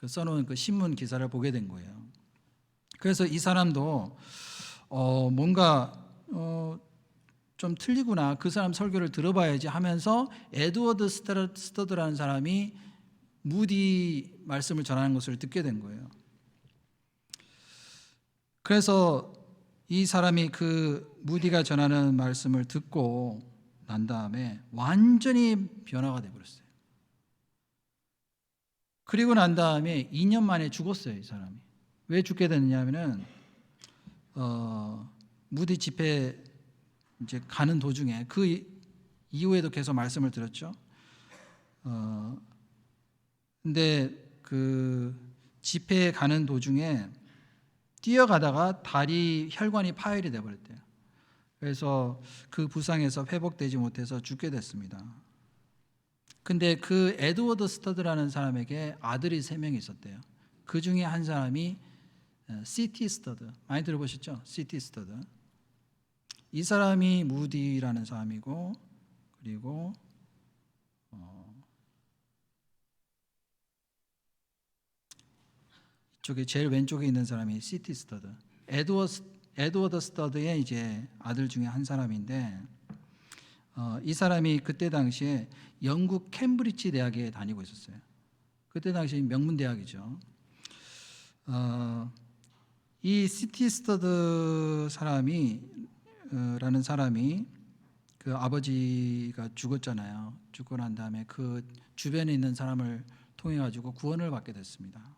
써놓은 그 신문 기사를 보게 된 거예요. 그래서 이 사람도 뭔가 좀 틀리구나, 그 사람 설교를 들어봐야지 하면서 에드워드 스터드라는 사람이 무디 말씀을 전하는 것을 듣게 된 거예요. 그래서 이 사람이 그 무디가 전하는 말씀을 듣고 난 다음에 완전히 변화가 되어버렸어요. 그리고 난 다음에 2년 만에 죽었어요. 이 사람이. 왜 죽게 됐냐면은 무디 집회 이제 가는 도중에 그 이후에도 계속 말씀을 들었죠. 근데 그 집회에 가는 도중에 뛰어가다가 다리 혈관이 파열이 되어버렸대요. 그래서 그 부상에서 회복되지 못해서 죽게 됐습니다. 근데 그 에드워드 스터드라는 사람에게 아들이 3명이 있었대요. 그 중에 한 사람이 C.T. 스터드, 많이 들어보셨죠? C.T. 스터드. 이 사람이 무디라는 사람이고, 그리고 이쪽에 제일 왼쪽에 있는 사람이 C.T. 스터드. 에드워드 스터드의 이제 아들 중에 한 사람인데, 이 사람이 그때 당시에 영국 캠브리지 대학에 다니고 있었어요. 그때 당시 명문 대학이죠. 이 C.T. 스터드 라는 사람이 그 아버지가 죽었잖아요. 죽고 난 다음에 그 주변에 있는 사람을 통해 가지고 구원을 받게 됐습니다.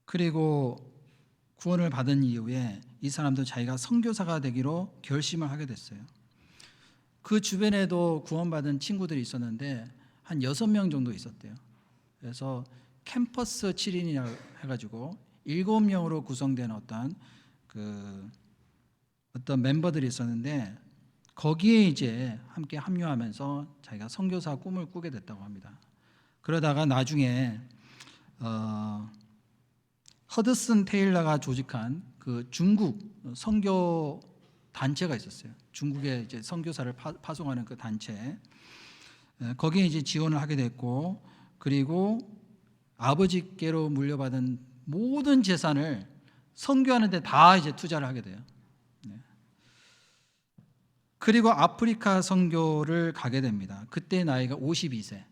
그리고 구원을 받은 이후에 이 사람도 자기가 선교사가 되기로 결심을 하게 됐어요. 그 주변에도 구원받은 친구들이 있었는데 한 6명 정도 있었대요. 그래서 캠퍼스 7인이라고 해가지고 7명으로 구성된 어떤 어떤 멤버들이 있었는데 거기에 이제 함께 합류하면서 자기가 선교사 꿈을 꾸게 됐다고 합니다. 그러다가 나중에 허드슨 테일러가 조직한 그 중국 선교 단체가 있었어요. 중국에 이제 선교사를 파송하는 그 단체. 거기에 이제 지원을 하게 됐고, 그리고 아버지께로 물려받은 모든 재산을 선교하는데 다 이제 투자를 하게 돼요. 그리고 아프리카 선교를 가게 됩니다. 그때 나이가 52세.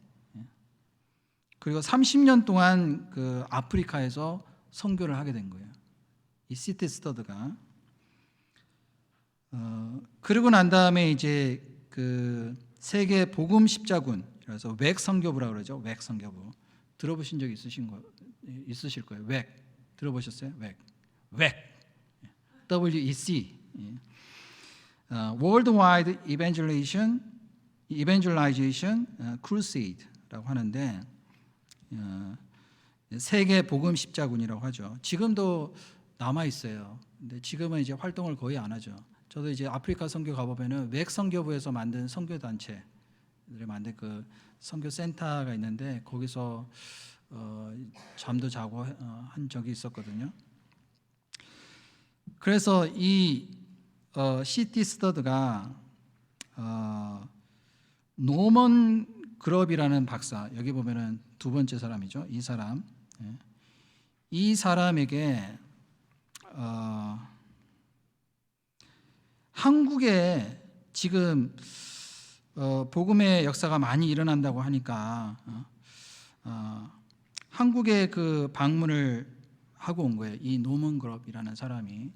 그리고 30년 동안 그 아프리카에서 선교를 하게 된 거예요. 이 시티 스터드가. 그러고 난 다음에 이제 그 세계 복음 십자군, 그래서 웩 선교부라고 그러죠. 웩 선교부. 들어보신 적 있으실 거예요. 웩. 들어보셨어요? 웩. WEC. Worldwide Evangelization Crusade라고 하는데 세계 복음 십자군이라고 하죠. 지금도 남아 있어요. 근데 지금은 이제 활동을 거의 안 하죠. 저도 이제 아프리카 선교 가보면은 웩 선교부에서 만든 선교 단체들이 만든 그 선교 센터가 있는데 거기서 잠도 자고 한 적이 있었거든요. 그래서 이 시티 스터드가 노먼 그럽이라는 박사, 여기 보면은 두 번째 사람이죠. 이 사람, 이 사람에게 한국에 지금 복음의 역사가 많이 일어난다고 하니까 한국에 그 방문을 하고 온 거예요. 이 노먼 그럽이라는 사람이.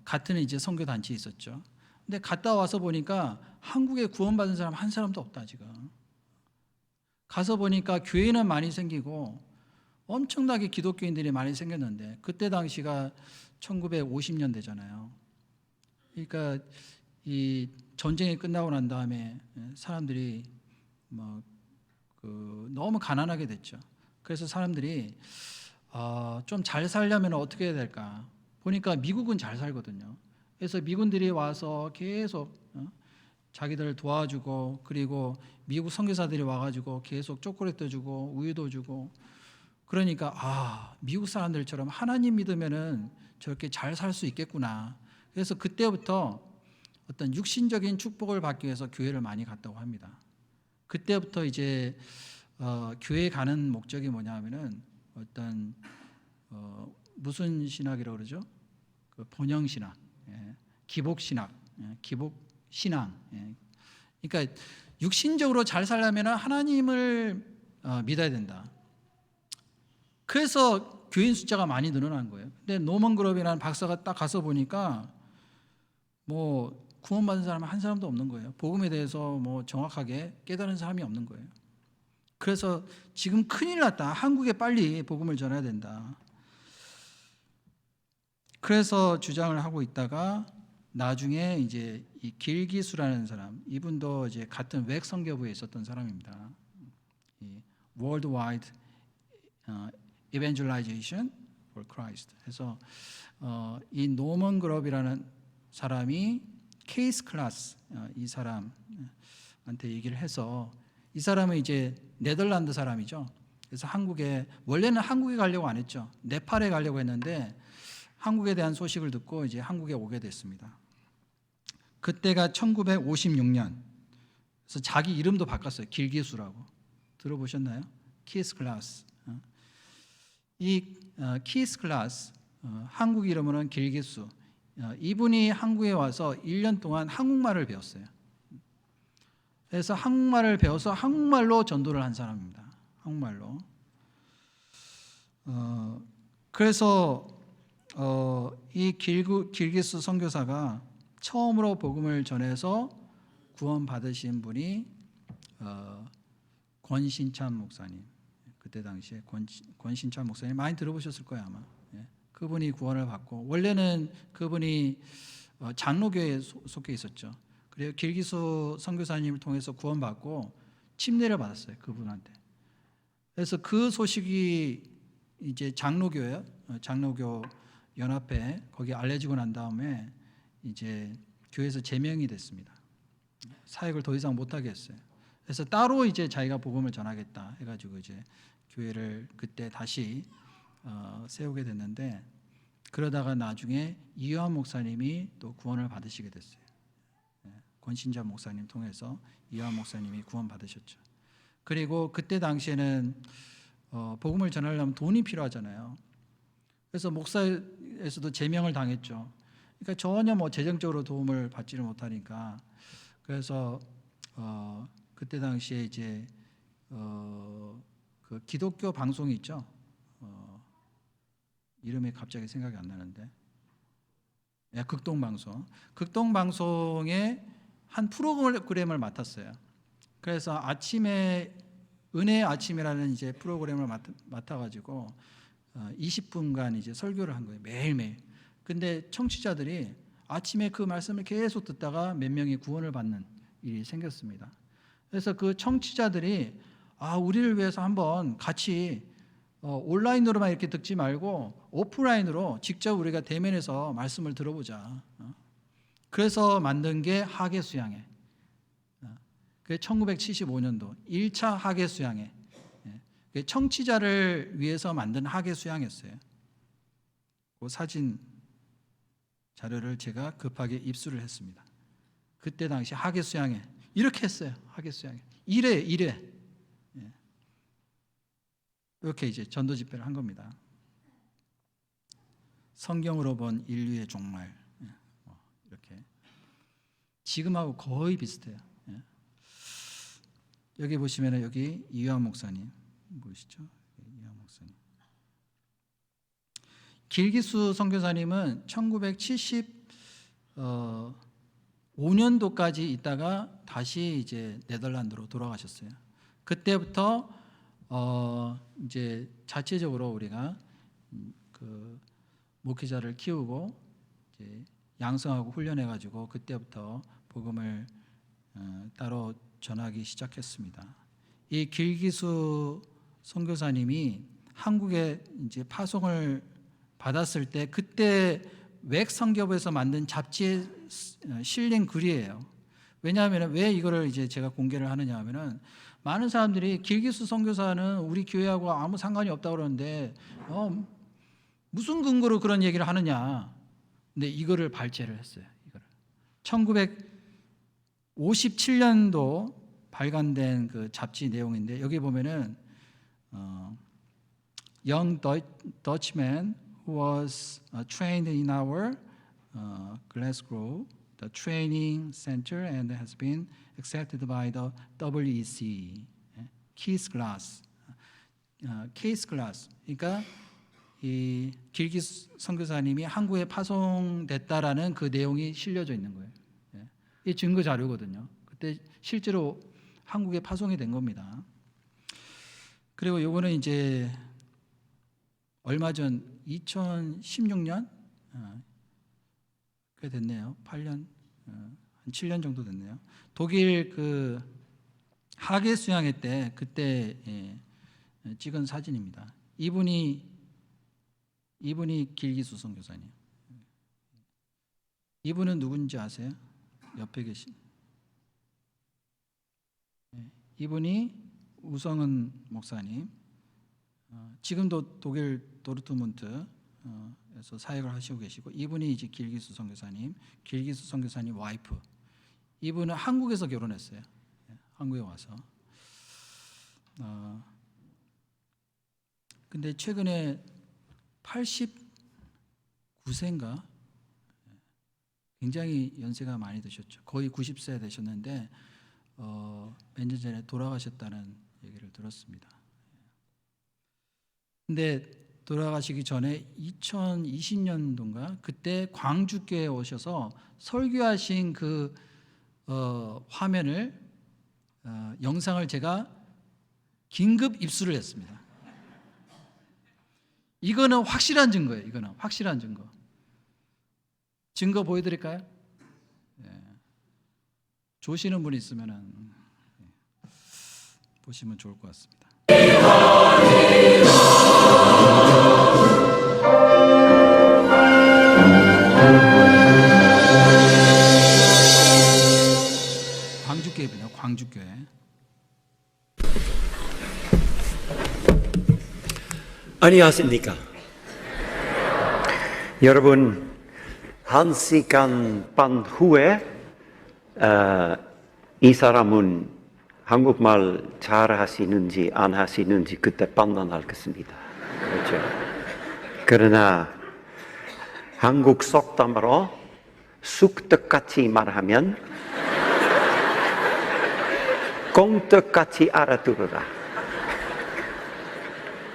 같은 이제 선교 단체에 있었죠. 근데 갔다 와서 보니까 한국에 구원받은 사람 한 사람도 없다 지금. 가서 보니까 교회는 많이 생기고 엄청나게 기독교인들이 많이 생겼는데 그때 당시가 1950년대잖아요. 그러니까 이 전쟁이 끝나고 난 다음에 사람들이 너무 가난하게 됐죠. 그래서 사람들이 좀 잘 살려면 어떻게 해야 될까? 보니까 미국은 잘 살거든요. 그래서 미군들이 와서 계속 자기들을 도와주고, 그리고 미국 선교사들이 와가지고 계속 초콜릿도 주고 우유도 주고, 그러니까 미국 사람들처럼 하나님 믿으면은 저렇게 잘 살 수 있겠구나. 그래서 그때부터 어떤 육신적인 축복을 받기 위해서 교회를 많이 갔다고 합니다. 그때부터 이제 교회 가는 목적이 뭐냐면은 어떤 무슨 신학이라고 그러죠? 그 본영 신학, 기복 신학, 기복 신앙. 그러니까 육신적으로 잘 살려면 하나님을 믿어야 된다. 그래서 교인 숫자가 많이 늘어난 거예요. 근데 노먼 그럽이라는 박사가 딱 가서 보니까 뭐 구원받은 사람은 한 사람도 없는 거예요. 복음에 대해서 뭐 정확하게 깨달은 사람이 없는 거예요. 그래서 지금 큰일 났다. 한국에 빨리 복음을 전해야 된다. 그래서 주장을 하고 있다가 나중에 이제 이 길기수라는 사람, 이분도 이제 같은 웩 선교부에 있었던 사람입니다. 이 Worldwide Evangelization for Christ. 그래서 이 노먼 그럽이라는 사람이 케이스 클라스, 이 사람한테 얘기를 해서, 이 사람은 이제 네덜란드 사람이죠. 그래서 원래는 한국에 가려고 안 했죠. 네팔에 가려고 했는데 한국에 대한 소식을 듣고 이제 한국에 오게 됐습니다. 그때가 1956년. 그래서 자기 이름도 바꿨어요. 길기수라고. 들어보셨나요? 키스 클라스. 이 키스 클라스, 한국 이름으로는 길기수. 이분이 한국에 와서 1년 동안 한국말을 배웠어요. 그래서 한국말을 배워서 한국말로 전도를 한 사람입니다. 한국말로. 그래서 이 길기수 선교사가 처음으로 복음을 전해서 구원받으신 분이 권신찬 목사님. 그때 당시에 권신찬 목사님 많이 들어보셨을 거예요 아마. 그분이 구원을 받고, 원래는 그분이 장로교회에 속해 있었죠. 그리고 길기수 선교사님을 통해서 구원받고 침례를 받았어요, 그분한테. 그래서 그 소식이 이제 장로교 연합회 거기 알려지고 난 다음에 이제 교회에서 제명이 됐습니다. 사역을 더 이상 못 하게 했어요. 그래서 따로 이제 자기가 복음을 전하겠다 해가지고 이제 교회를 그때 다시 세우게 됐는데, 그러다가 나중에 이요한 목사님이 또 구원을 받으시게 됐어요. 권신자 목사님 통해서 이요한 목사님이 구원 받으셨죠. 그리고 그때 당시에는 복음을 전하려면 돈이 필요하잖아요. 그래서 목사에서도 제명을 당했죠. 그러니까 전혀 뭐 재정적으로 도움을 받지를 못하니까, 그래서 그때 당시에 이제 그 기독교 방송이 있죠. 이름이 갑자기 생각이 안 나는데, 극동방송의 한 프로그램을 맡았어요. 그래서 아침에 은혜의 아침이라는 이제 프로그램을 맡아가지고 20분간 이제 설교를 한 거예요, 매일매일. 근데 청취자들이 아침에 그 말씀을 계속 듣다가 몇 명이 구원을 받는 일이 생겼습니다. 그래서 그 청취자들이 우리를 위해서 한번 같이 온라인으로만 이렇게 듣지 말고 오프라인으로 직접 우리가 대면해서 말씀을 들어보자. 그래서 만든 게 하계수양회. 그게 1975년도 1차 하계수양회. 청취자를 위해서 만든 하계수양회였어요. 그 사진 자료를 제가 급하게 입수를 했습니다. 그때 당시 하계수양회 이렇게 했어요. 하계수양회 1회 이렇게 이제 전도 집회를 한 겁니다. 성경으로 본 인류의 종말, 이렇게 지금하고 거의 비슷해요. 여기 보시면은 여기 이요한 목사님 보이시죠? 이요한 목사님. 길기수 선교사님은 1975년도까지 있다가 다시 이제 네덜란드로 돌아가셨어요. 그때부터 이제 자체적으로 우리가 그 목회자를 키우고 이제 양성하고 훈련해가지고 그때부터 복음을 따로 전하기 시작했습니다. 이 길기수 선교사님이 한국에 이제 파송을 받았을 때 그때 웩성교부에서 만든 잡지에 실린 글이에요. 왜냐하면 왜 이거를 이제 제가 공개를 하느냐 하면은 많은 사람들이 길기수 선교사는 우리 교회하고 아무 상관이 없다고 그러는데 무슨 근거로 그런 얘기를 하느냐. 근데 이거를 발제를 했어요. 이거를 1957년도 발간된 그 잡지 내용인데 여기 보면은 young Dutchman who was trained in our Glasgow the training center and has been accepted by the WEC Case Glass. Case Glass. 그러니까 이 길기수 선교사님이 한국에 파송됐다라는 그 내용이 실려져 있는 거예요. 이 증거 자료거든요. 그때 실제로 한국에 파송이 된 겁니다. 그리고 요거는 이제 얼마 전 2016년 꽤 됐네요. 8년 한 7년 정도 됐네요. 독일 그 하계 수양회 때 그때 찍은 사진입니다. 이분이 길기수 선교사님. 이분은 누군지 아세요? 옆에 계신. 이분이 우성은 목사님. 지금도 독일 도르트문트에서 사역을 하시고 계시고, 이분이 이제 길기수 선교사님, 길기수 선교사님 와이프. 이분은 한국에서 결혼했어요. 한국에 와서. 근데 최근에 89세인가? 굉장히 연세가 많이 드셨죠. 거의 90세 되셨는데 몇 년 전에 돌아가셨다는 얘기를 들었습니다. 근데 돌아가시기 전에 2020년도인가 그때 광주교회에 오셔서 설교하신 그 화면을 영상을 제가 긴급 입수를 했습니다. 이거는 확실한 증거예요. 이거는 확실한 증거. 증거 보여드릴까요? 조시는 분이 있으면 보시면 좋을 것 같습니다. 안녕하십니까? 여러분, 1시간 반 후에 이 사람은 한국말 잘 하시는지 안 하시는지 그때 판단하겠습니다. 그렇죠? 그러나 한국 속담으로 쑥떡같이 말하면 꽁떡같이 알아들으라.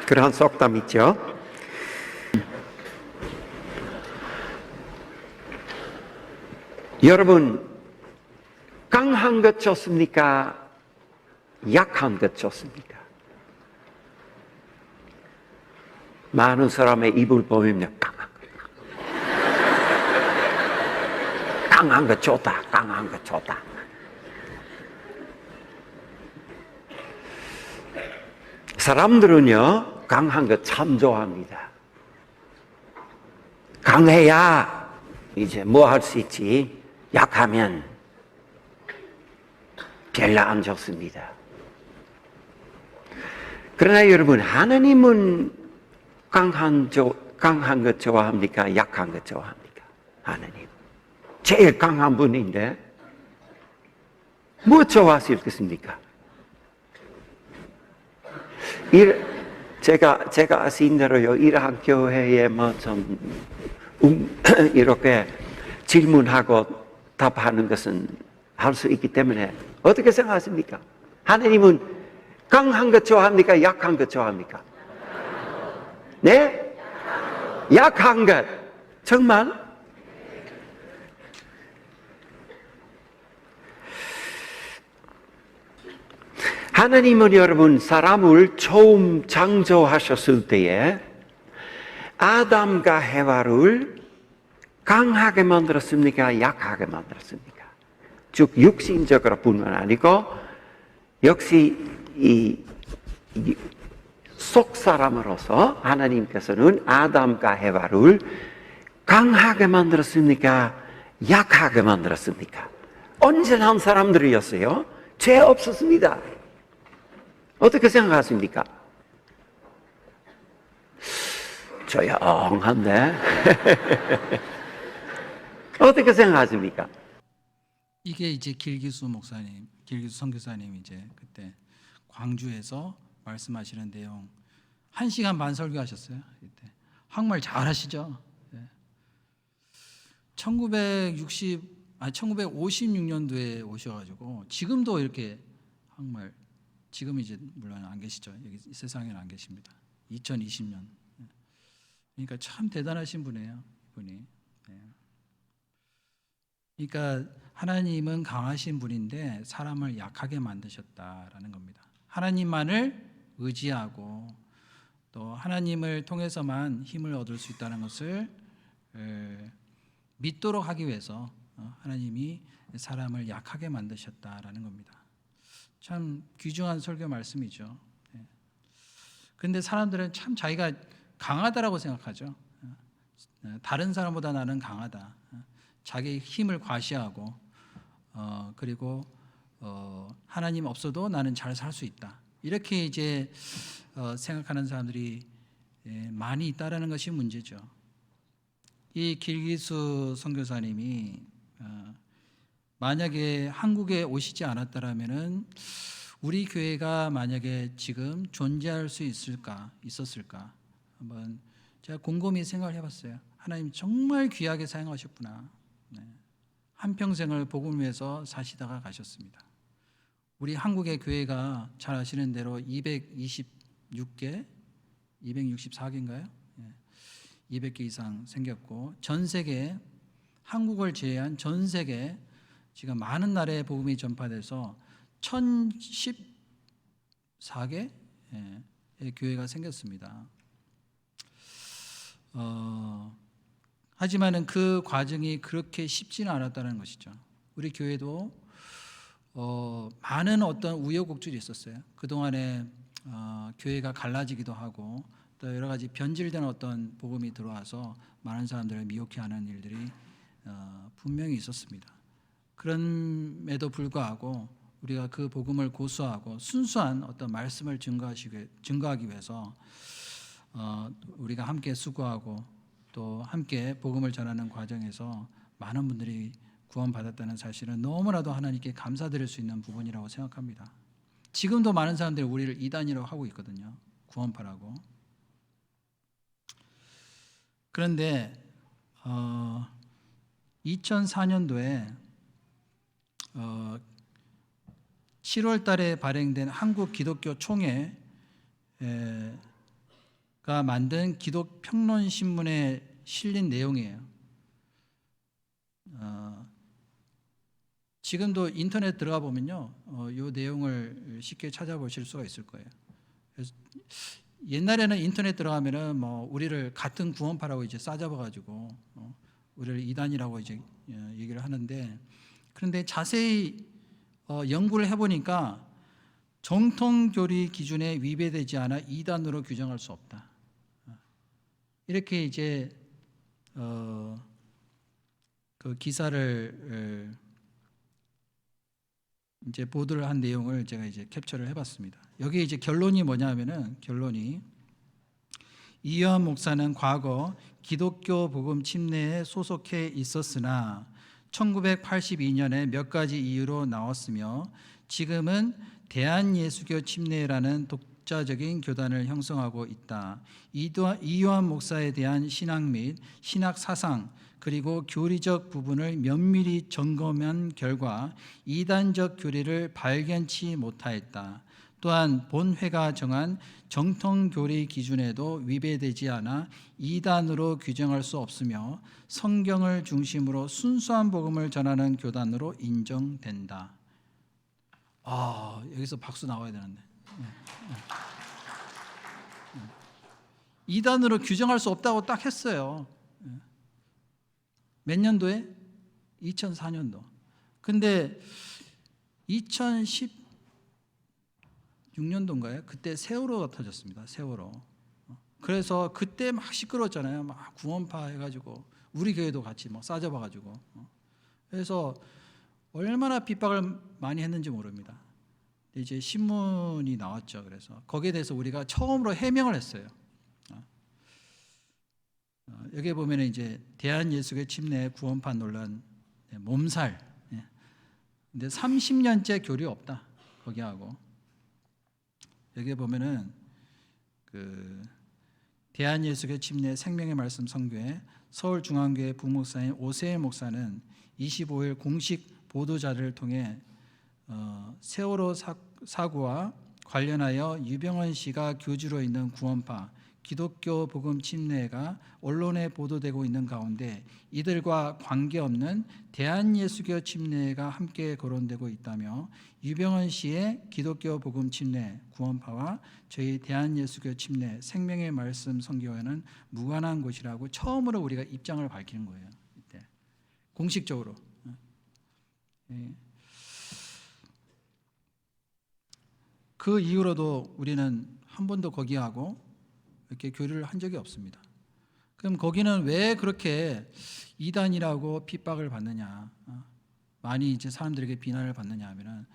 그런 속담 있죠? 여러분, 강한 것 좋습니까? 약한 것 좋습니까? 많은 사람의 입을 보면 강한 것 좋다, 강한 것 좋다. 사람들은요, 강한 것 참 좋아합니다. 강해야 이제 뭐 할 수 있지, 약하면 별로 안 좋습니다. 그러나 여러분, 하나님은 강한 것 좋아합니까? 약한 것 좋아합니까? 하나님. 제일 강한 분인데, 뭐 좋아하시겠습니까? 제가 아신 대로요, 이러한 교회에 이렇게 질문하고 답하는 것은 할 수 있기 때문에 어떻게 생각하십니까? 하나님은 강한 것 좋아합니까? 약한 것 좋아합니까? 네? 약한 것. 정말? 하나님은 여러분 사람을 처음 창조하셨을 때에 아담과 해와를 강하게 만들었습니까? 약하게 만들었습니까? 즉 육신적으로 뿐만 아니고 역시 이 속 사람으로서 하나님께서는 아담과 해와를 강하게 만들었습니까? 약하게 만들었습니까? 온전한 사람들이었어요. 죄 없었습니다. 어떻게 생각하십니까? 조용한데 어떻게 생각하십니까? 이게 이제 길기수 목사님, 길기수 선교사님 이제 그때 광주에서 말씀하시는 내용 1시간 반 설교하셨어요. 이때 한국말 잘 하시죠? 1956년도에 오셔가지고 지금도 이렇게 한국말, 지금 이제 물론 안 계시죠. 여기 이 세상에는 안 계십니다. 2020년. 그러니까 참 대단하신 분이에요, 이분이. 그러니까 하나님은 강하신 분인데 사람을 약하게 만드셨다라는 겁니다. 하나님만을 의지하고 또 하나님을 통해서만 힘을 얻을 수 있다는 것을 믿도록 하기 위해서 하나님이 사람을 약하게 만드셨다라는 겁니다. 참 귀중한 설교 말씀이죠. 그런데 사람들은 참 자기가 강하다라고 생각하죠. 다른 사람보다 나는 강하다. 자기 힘을 과시하고 그리고 하나님 없어도 나는 잘 살 수 있다. 이렇게 이제 생각하는 사람들이 많이 있다라는 것이 문제죠. 이 길기수 선교사님이 만약에 한국에 오시지 않았다라면은 우리 교회가 만약에 지금 존재할 수 있었을까? 한번 제가 곰곰이 생각을 해봤어요. 하나님 정말 귀하게 사용하셨구나. 한평생을 복음을 위해서 사시다가 가셨습니다. 우리 한국의 교회가 잘 아시는 대로 226개, 264개인가요? 200개 이상 생겼고 전 세계, 한국을 제외한 전 세계 지금 많은 나라에 복음이 전파돼서 1014개의 교회가 생겼습니다. 하지만은 그 과정이 그렇게 쉽지는 않았다는 것이죠. 우리 교회도 많은 어떤 우여곡절이 있었어요. 그동안에 교회가 갈라지기도 하고 또 여러 가지 변질된 어떤 복음이 들어와서 많은 사람들을 미혹해하는 일들이 분명히 있었습니다. 그럼에도 불구하고 우리가 그 복음을 고수하고 순수한 어떤 말씀을 증거하기 위해서 우리가 함께 수고하고 또 함께 복음을 전하는 과정에서 많은 분들이 구원받았다는 사실은 너무나도 하나님께 감사드릴 수 있는 부분이라고 생각합니다. 지금도 많은 사람들이 우리를 이단이라고 하고 있거든요. 구원파라고. 그런데 2004년도에 7월 달에 발행된 한국 기독교 총회가 만든 기독평론 신문에 실린 내용이에요. 지금도 인터넷 들어가 보면요, 이 내용을 쉽게 찾아보실 수가 있을 거예요. 그래서 옛날에는 인터넷 들어가면은 뭐 우리를 같은 구원파라고 이제 싸잡아가지고 우리를 이단이라고 이제 얘기를 하는데, 그런데 자세히 연구를 해보니까 정통교리 기준에 위배되지 않아 이단으로 규정할 수 없다. 이렇게 이제 그 기사를 이제 보도를 한 내용을 제가 이제 캡처를 해봤습니다. 여기 이제 결론이 뭐냐면은, 결론이 이요한 목사는 과거 기독교 복음 침례에 소속해 있었으나 1982년에 몇 가지 이유로 나왔으며 지금은 대한예수교 침례라는 독자적인 교단을 형성하고 있다. 이요한 목사에 대한 신학 및 신학 사상 그리고 교리적 부분을 면밀히 점검한 결과 이단적 교리를 발견치 못하였다. 또한 본회가 정한 정통교리 기준에도 위배되지 않아 이단으로 규정할 수 없으며 성경을 중심으로 순수한 복음을 전하는 교단으로 인정된다. 여기서 박수 나와야 되는데. 이단으로 규정할 수 없다고 딱 했어요. 몇 년도에? 2004년도. 근데 2016년도인가요? 그때 세월호가 터졌습니다. 세월호. 그래서 그때 막 시끄러웠잖아요. 막 구원파 해가지고 우리 교회도 같이 막 싸잡아가지고. 그래서 얼마나 핍박을 많이 했는지 모릅니다. 이제 신문이 나왔죠. 그래서 거기에 대해서 우리가 처음으로 해명을 했어요. 여기 보면 이제 대한예수교 침례 구원파 논란, 몸살. 근데 30년째 교류 없다. 거기하고 여기 보면은 그 대한예수교 침례 생명의 말씀 선교회 서울중앙교회 부목사인 오세일 목사는 25일 공식 보도자료를 통해 세월호 사고와 관련하여 유병헌 씨가 교주로 있는 구원파 기독교 복음 침례가 언론에 보도되고 있는 가운데 이들과 관계없는 대한예수교 침례가 함께 거론되고 있다며 유병헌 씨의 기독교 복음 침례 구원파와 저희 대한예수교 침례 생명의 말씀 선교회는 무관한 곳이라고 처음으로 우리가 입장을 밝히는 거예요. 이때 공식적으로. 그 이후로도 우리는 한 번도 거기하고 이렇게 교류를 한 적이 없습니다. 그럼 거기는 왜 그렇게 이단이라고 핍박을 받느냐, 많이 이제 사람들에게 비난을 받느냐 하면은,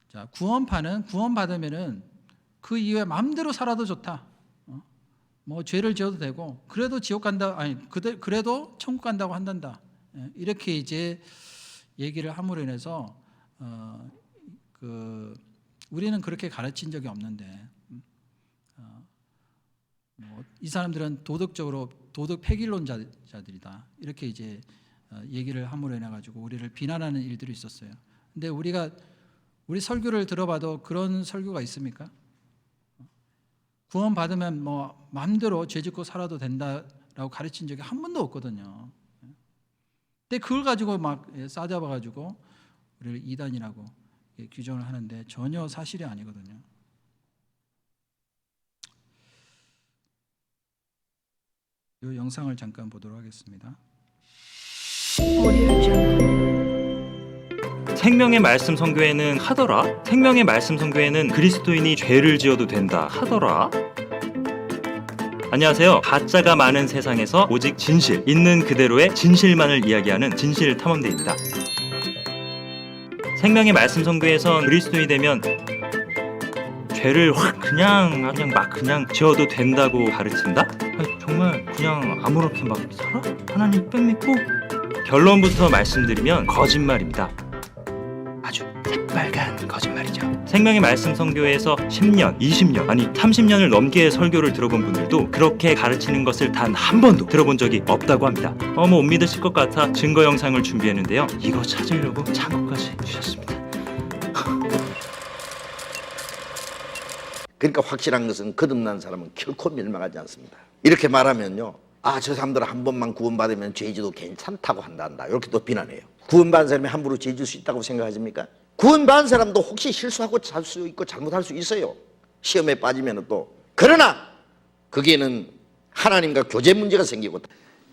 자, 구원파는 구원받으면은 그 이후에 마음대로 살아도 좋다. 뭐 죄를 지어도 되고 그래도 지옥 간다, 그래도 천국 간다고 한단다. 이렇게 이제 얘기를 함으로 인해서 우리는 그렇게 가르친 적이 없는데. 이 사람들은 도덕적으로 도덕 폐기론자들이다. 이렇게 이제 얘기를 함으로 인해 가지고 우리를 비난하는 일들이 있었어요. 근데 우리 설교를 들어봐도 그런 설교가 있습니까? 구원 받으면 뭐 마음대로 죄짓고 살아도 된다라고 가르친 적이 한 번도 없거든요. 근데 그걸 가지고 막 싸잡아 가지고 우리를 이단이라고 규정을 하는데 전혀 사실이 아니거든요. 이 영상을 잠깐 보도록 하겠습니다. 생명의 말씀 선교회는 하더라? 생명의 말씀 선교회는 그리스도인이 죄를 지어도 된다 하더라? 안녕하세요. 가짜가 많은 세상에서 오직 진실, 있는 그대로의 진실만을 이야기하는 진실탐험대입니다. 생명의 말씀 선교회에선 그리스도인이 되면 죄를 확 그냥 막 그냥 지어도 된다고 가르친다? 아니, 정말 그냥 아무렇게 막 살아? 하나님 빽 믿고? 결론부터 말씀드리면 거짓말입니다. 아주 새빨간 거짓말이죠. 생명의 말씀 선교에서 10년, 20년, 아니 30년을 넘게 설교를 들어본 분들도 그렇게 가르치는 것을 단 한 번도 들어본 적이 없다고 합니다. 못 믿으실 것 같아 증거 영상을 준비했는데요. 이거 찾으려고 창고까지 주셨습니다. 그러니까 확실한 것은 거듭난 사람은 결코 멸망하지 않습니다. 이렇게 말하면요, 저 사람들 한 번만 구원받으면 죄지도 괜찮다고 한다 이렇게 또 비난해요. 구원받은 사람이 함부로 죄질 수 있다고 생각하십니까? 구원받은 사람도 혹시 실수하고 잘 수 있고 잘못할 수 있어요. 시험에 빠지면 또. 그러나 거기에는 하나님과 교제 문제가 생기고,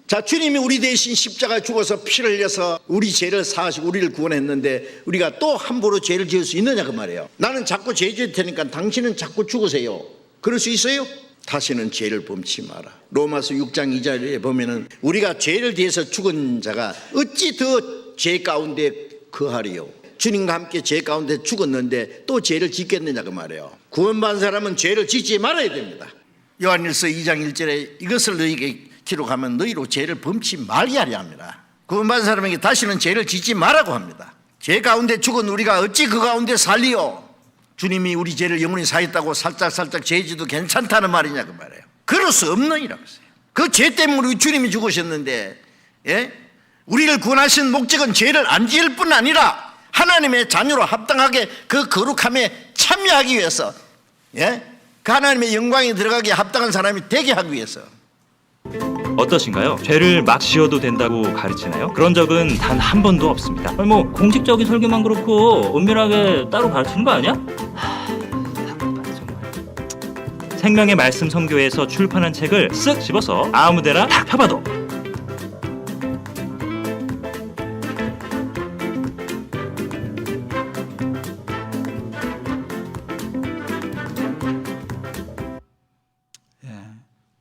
자, 주님이 우리 대신 십자가에 죽어서 피를 흘려서 우리 죄를 사하시고 우리를 구원했는데 우리가 또 함부로 죄를 지을 수 있느냐 그 말이에요. 나는 자꾸 죄 지을 테니까 당신은 자꾸 죽으세요. 그럴 수 있어요? 다시는 죄를 범치 마라. 로마서 6장 2절에 보면은 우리가 죄를 대해서 죽은 자가 어찌 더 죄 가운데 거하리요. 주님과 함께 죄 가운데 죽었는데 또 죄를 짓겠느냐 그 말이에요. 구원받은 사람은 죄를 짓지 말아야 됩니다. 요한일서 2장 1절에 이것을 너희에게 기록하면 너희로 죄를 범치 말게 하려 합니다. 구원받은 사람에게 다시는 죄를 짓지 말라고 합니다. 죄 가운데 죽은 우리가 어찌 그 가운데 살리요? 주님이 우리 죄를 영원히 사했다고 살짝 죄지도 괜찮다는 말이냐 그 말이에요. 그럴 수 없느니라고 했어요. 그 죄 때문에 우리 주님이 죽으셨는데, 예? 우리를 구원하신 목적은 죄를 안 지을 뿐 아니라 하나님의 자녀로 합당하게 그 거룩함에 참여하기 위해서, 예? 그 하나님의 영광에 들어가게 합당한 사람이 되게 하기 위해서. 어떠신가요? 죄를 막 지어도 된다고 가르치나요? 그런 적은 단 한 번도 없습니다. 아니 공식적인 설교만 그렇고 은밀하게 따로 가르치는 거 아니야? 답답하네 정말. 생명의 말씀 선교에서 출판한 책을 쓱 집어서 아무데나 탁 펴봐도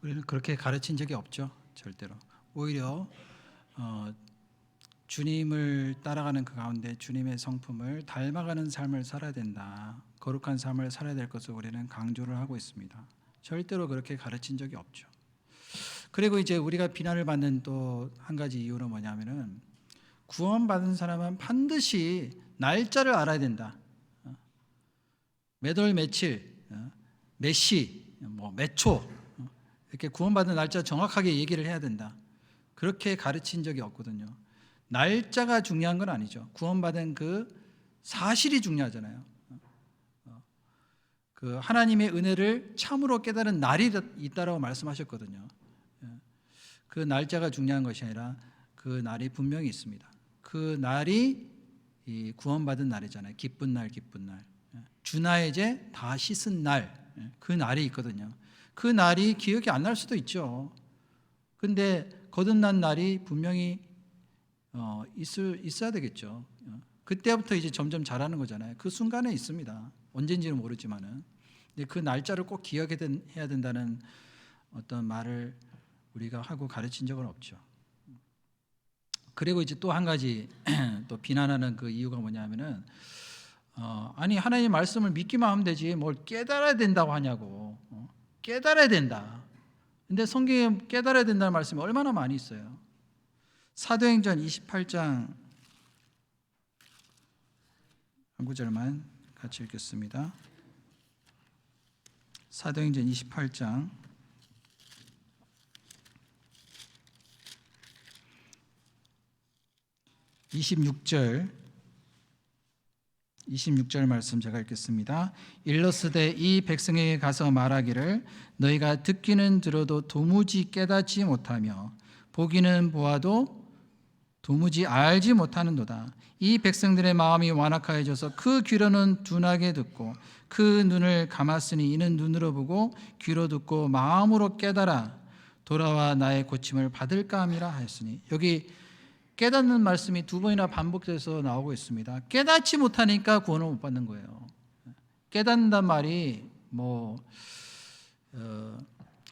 우리는 그렇게 가르친 적이 없죠. 절대로. 오히려 주님을 따라가는 그 가운데 주님의 성품을 닮아가는 삶을 살아야 된다. 거룩한 삶을 살아야 될 것을 우리는 강조를 하고 있습니다. 절대로 그렇게 가르친 적이 없죠. 그리고 이제 우리가 비난을 받는 또 한 가지 이유는 뭐냐면은 구원받은 사람은 반드시 날짜를 알아야 된다. 몇 월 며칠, 몇 시, 몇 초 이렇게 구원받은 날짜 정확하게 얘기를 해야 된다. 그렇게 가르친 적이 없거든요. 날짜가 중요한 건 아니죠. 구원받은 그 사실이 중요하잖아요. 그 하나님의 은혜를 참으로 깨달은 날이 있다라고 말씀하셨거든요. 그 날짜가 중요한 것이 아니라 그 날이 분명히 있습니다. 그 날이 이 구원받은 날이잖아요. 기쁜 날, 기쁜 날. 주나의 죄 다 씻은 날. 그 날이 있거든요. 그 날이 기억이 안 날 수도 있죠. 근데 거듭난 날이 분명히 있어야 되겠죠. 그때부터 이제 점점 잘하는 거잖아요. 그 순간에 있습니다. 언젠지는 모르지만은. 근데 그 날짜를 꼭 기억해야 된다는 어떤 말을 우리가 하고 가르친 적은 없죠. 그리고 이제 또 한 가지 또 비난하는 그 이유가 뭐냐면은 아니 하나님 말씀을 믿기만 하면 되지 뭘 깨달아야 된다고 하냐고. 깨달아야 된다. 근데 성경에 깨달아야 된다는 말씀이 얼마나 많이 있어요. 사도행전 28장 한 구절만 같이 읽겠습니다. 사도행전 28장 26절 말씀 제가 읽겠습니다. 일러스되 이 백성에게 가서 말하기를 너희가 듣기는 들어도 도무지 깨닫지 못하며 보기는 보아도 도무지 알지 못하는도다. 이 백성들의 마음이 완악하여져서 그 귀로는 둔하게 듣고 그 눈을 감았으니 이는 눈으로 보고 귀로 듣고 마음으로 깨달아 돌아와 나의 고침을 받을까 함이라 하였으니, 여기 깨닫는 말씀이 두 번이나 반복돼서 나오고 있습니다. 깨닫지 못하니까 구원을 못 받는 거예요. 깨닫는단 말이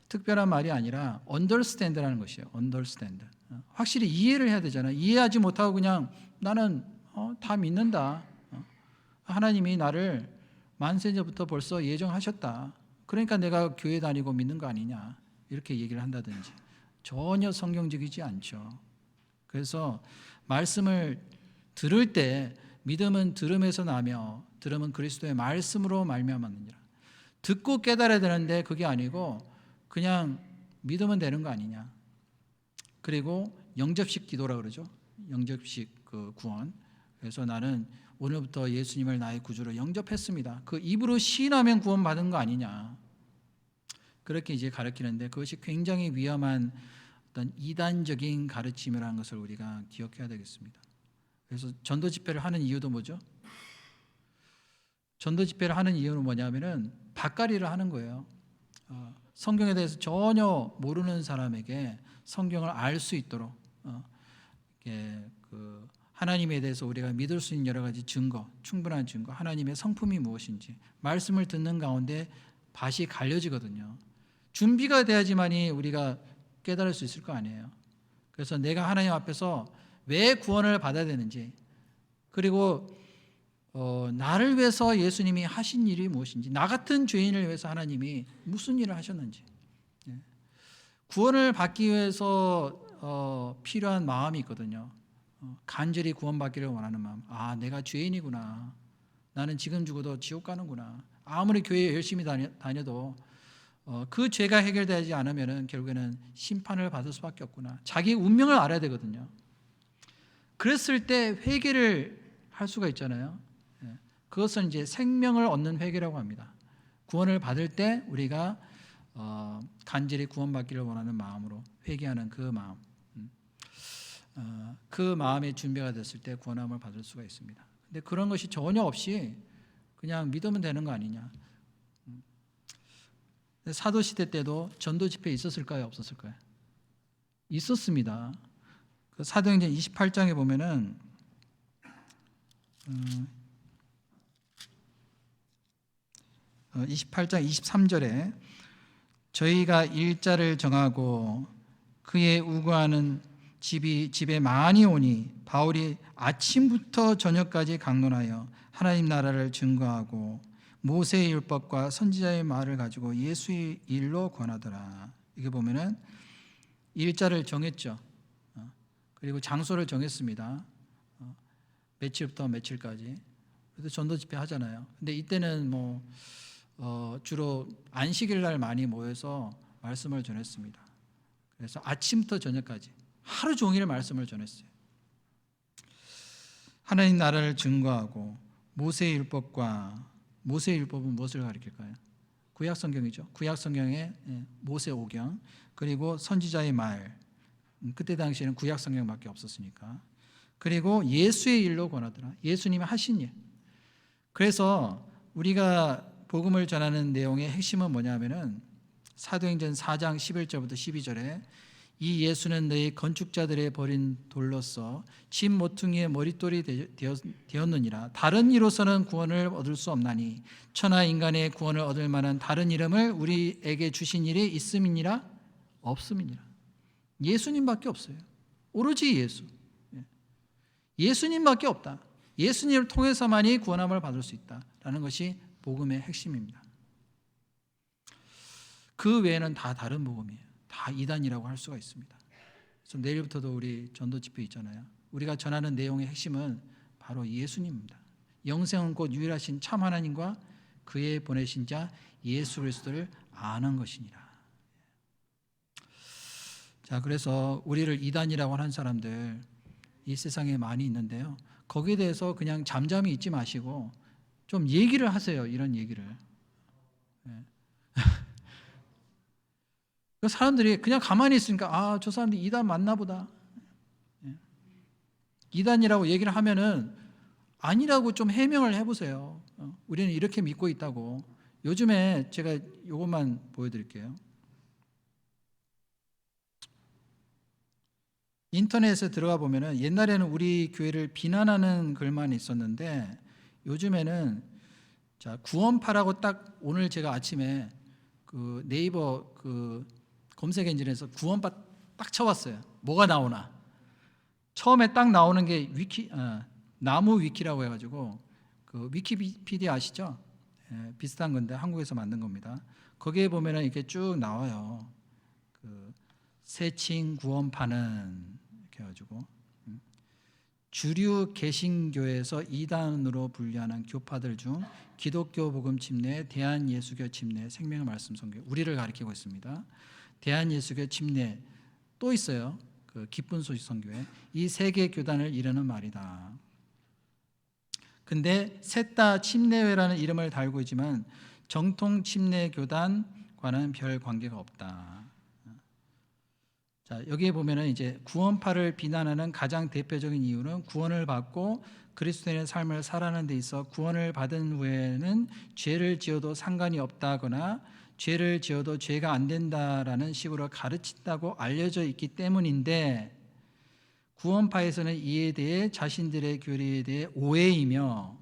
특별한 말이 아니라 understand라는 것이에요. understand. 확실히 이해를 해야 되잖아요. 이해하지 못하고 그냥 나는 다 믿는다. 하나님이 나를 만세전부터 벌써 예정하셨다. 그러니까 내가 교회 다니고 믿는 거 아니냐 이렇게 얘기를 한다든지 전혀 성경적이지 않죠. 그래서 말씀을 들을 때 믿음은 들음에서 나며 들음은 그리스도의 말씀으로 말미암았느니라. 듣고 깨달아야 되는데 그게 아니고 그냥 믿으면 되는 거 아니냐. 그리고 영접식 기도라 그러죠. 영접식 그 구원. 그래서 나는 오늘부터 예수님을 나의 구주로 영접했습니다. 그 입으로 시인하면 구원받은 거 아니냐. 그렇게 이제 가르치는데 그것이 굉장히 위험한 어떤 이단적인 가르침이라는 것을 우리가 기억해야 되겠습니다. 그래서 전도 집회를 하는 이유도 뭐죠? 전도 집회를 하는 이유는 뭐냐면은 밭갈이를 하는 거예요. 성경에 대해서 전혀 모르는 사람에게 성경을 알 수 있도록 그 하나님에 대해서 우리가 믿을 수 있는 여러 가지 증거, 충분한 증거, 하나님의 성품이 무엇인지 말씀을 듣는 가운데 밭이 갈려지거든요. 준비가 돼야지만이 우리가 깨달을 수 있을 거 아니에요. 그래서 내가 하나님 앞에서 왜 구원을 받아야 되는지, 그리고 나를 위해서 예수님이 하신 일이 무엇인지, 나 같은 죄인을 위해서 하나님이 무슨 일을 하셨는지, 구원을 받기 위해서 필요한 마음이 있거든요. 간절히 구원받기를 원하는 마음. 아, 내가 죄인이구나. 나는 지금 죽어도 지옥 가는구나. 아무리 교회에 열심히 다녀도 그 죄가 해결되지 않으면 결국에는 심판을 받을 수밖에 없구나. 자기 운명을 알아야 되거든요. 그랬을 때 회개를 할 수가 있잖아요. 그것은 이제 생명을 얻는 회개라고 합니다. 구원을 받을 때 우리가 간절히 구원받기를 원하는 마음으로 회개하는 그 마음, 그 마음의 준비가 됐을 때 구원함을 받을 수가 있습니다. 근데 그런 것이 전혀 없이 그냥 믿으면 되는 거 아니냐. 사도 시대 때도 전도 집회 있었을까요, 없었을까요? 있었습니다. 그 사도행전 28장에 보면은 28장 23절에 저희가 일자를 정하고 그의 우거하는 집에 많이 오니 바울이 아침부터 저녁까지 강론하여 하나님 나라를 증거하고 모세의 율법과 선지자의 말을 가지고 예수의 일로 권하더라. 이게 보면은 일자를 정했죠. 그리고 장소를 정했습니다. 며칠부터 며칠까지. 그래서 전도 집회 하잖아요. 근데 이때는 주로 안식일 날 많이 모여서 말씀을 전했습니다. 그래서 아침부터 저녁까지 하루 종일 말씀을 전했어요. 하나님 나라를 증거하고 모세의 율법은 무엇을 가리킬까요? 구약 성경이죠. 구약 성경의 모세 오경, 그리고 선지자의 말. 그때 당시에는 구약 성경밖에 없었으니까. 그리고 예수의 일로 권하더라. 예수님이 하신 일. 그래서 우리가 복음을 전하는 내용의 핵심은 뭐냐면은 사도행전 4장 11절부터 12절에 이 예수는 너희 건축자들의 버린 돌로서 집 모퉁이의 머릿돌이 되었느니라. 다른 이로서는 구원을 얻을 수 없나니 천하 인간의 구원을 얻을 만한 다른 이름을 우리에게 주신 일이 있음이니라 없음이니라. 예수님밖에 없어요. 오로지 예수. 예수님밖에 없다. 예수님을 통해서만이 구원함을 받을 수 있다라는 것이 복음의 핵심입니다. 그 외에는 다 다른 복음이에요. 다 이단이라고 할 수가 있습니다. 그래서 내일부터도 우리 전도 집회 있잖아요. 우리가 전하는 내용의 핵심은 바로 예수님입니다. 영생은 곧 유일하신 참 하나님과 그의 보내신 자 예수 그리스도를 아는 것이니라. 자, 그래서 우리를 이단이라고 하는 사람들 이 세상에 많이 있는데요. 거기에 대해서 그냥 잠잠히 있지 마시고 좀 얘기를 하세요. 이런 얘기를. 사람들이 그냥 가만히 있으니까 저 사람들이 이단 맞나 보다. 이단이라고 얘기를 하면은 아니라고 좀 해명을 해보세요. 우리는 이렇게 믿고 있다고. 요즘에 제가 이것만 보여드릴게요. 인터넷에 들어가 보면은 옛날에는 우리 교회를 비난하는 글만 있었는데 요즘에는 자, 구원파라고 딱 오늘 제가 아침에 그 네이버 그 검색 엔진에서 구원파 딱 쳐봤어요. 뭐가 나오나. 처음에 딱 나오는 게 나무 위키라고 해가지고 그 위키피디아 아시죠? 비슷한 건데 한국에서 만든 겁니다. 거기에 보면은 이렇게 쭉 나와요. 그 세칭 구원파는 이렇게 해가지고 주류 개신교에서 이단으로 분류하는 교파들 중 기독교 복음 침례, 대한예수교 침례, 생명의 말씀 선교 우리를 가리키고 있습니다. 대한예수교 침례 또 있어요. 그 기쁜 소식 선교회 이 세 개 교단을 이르는 말이다. 근데 셋 다 침례회라는 이름을 달고 있지만 정통 침례 교단과는 별 관계가 없다. 자, 여기에 보면은 이제 구원파를 비난하는 가장 대표적인 이유는 구원을 받고 그리스도인의 삶을 살아가는 데 있어 구원을 받은 후에는 죄를 지어도 상관이 없다거나 죄를 지어도 죄가 안 된다라는 식으로 가르친다고 알려져 있기 때문인데 구원파에서는 이에 대해 자신들의 교리에 대해 오해이며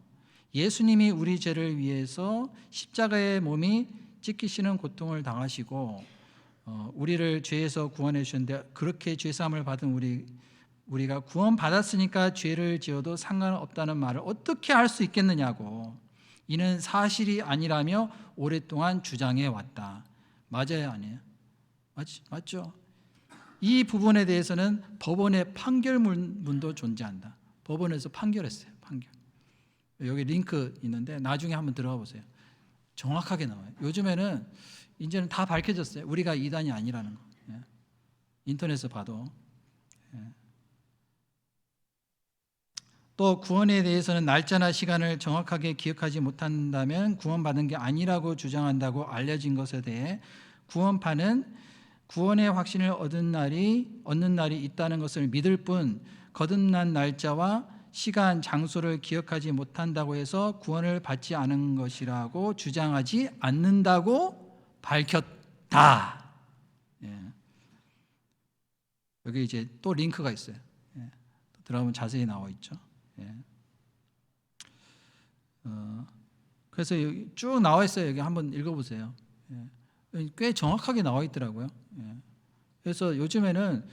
예수님이 우리 죄를 위해서 십자가의 몸이 찢기시는 고통을 당하시고 우리를 죄에서 구원해 주셨는데 그렇게 죄사함을 받은 우리가 구원받았으니까 죄를 지어도 상관없다는 말을 어떻게 할 수 있겠느냐고 이는 사실이 아니라며 오랫동안 주장해 왔다. 맞아요, 아니에요? 맞죠? 이 부분에 대해서는 법원의 판결문도 존재한다. 법원에서 판결했어요. 판결. 여기 링크 있는데 나중에 한번 들어가 보세요. 정확하게 나와요. 요즘에는 이제는 다 밝혀졌어요. 우리가 이단이 아니라는 거. 인터넷에서 봐도. 또 구원에 대해서는 날짜나 시간을 정확하게 기억하지 못한다면 구원받은 게 아니라고 주장한다고 알려진 것에 대해 구원파는 구원의 확신을 얻는 날이 있다는 것을 믿을 뿐 거듭난 날짜와 시간, 장소를 기억하지 못한다고 해서 구원을 받지 않은 것이라고 주장하지 않는다고 밝혔다. 여기 이제 또 링크가 있어요. 들어가면 자세히 나와 있죠. 그래서 여기 쭉 나와 있어요. 여기 한번 읽어보세요. 꽤 정확하게 나와 있더라고요. 그래서 요즘에는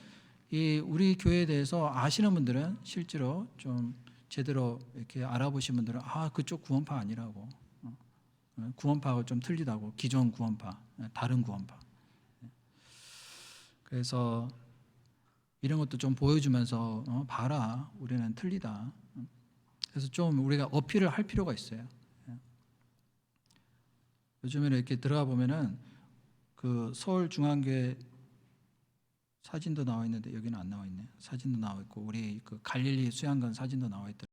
이 우리 교회에 대해서 아시는 분들은 실제로 좀 제대로 이렇게 알아보신 분들은 그쪽 구원파 아니라고. 구원파가 좀 틀리다고. 기존 구원파, 다른 구원파. 그래서 이런 것도 좀 보여주면서 봐라, 우리는 틀리다. 그래서 좀 우리가 어필을 할 필요가 있어요. 요즘에는 이렇게 들어가 보면은 그 서울중앙교회 사진도 나와 있는데 여기는 안 나와 있네요. 사진도 나와 있고 우리 그 갈릴리 수양관 사진도 나와 있더라고요.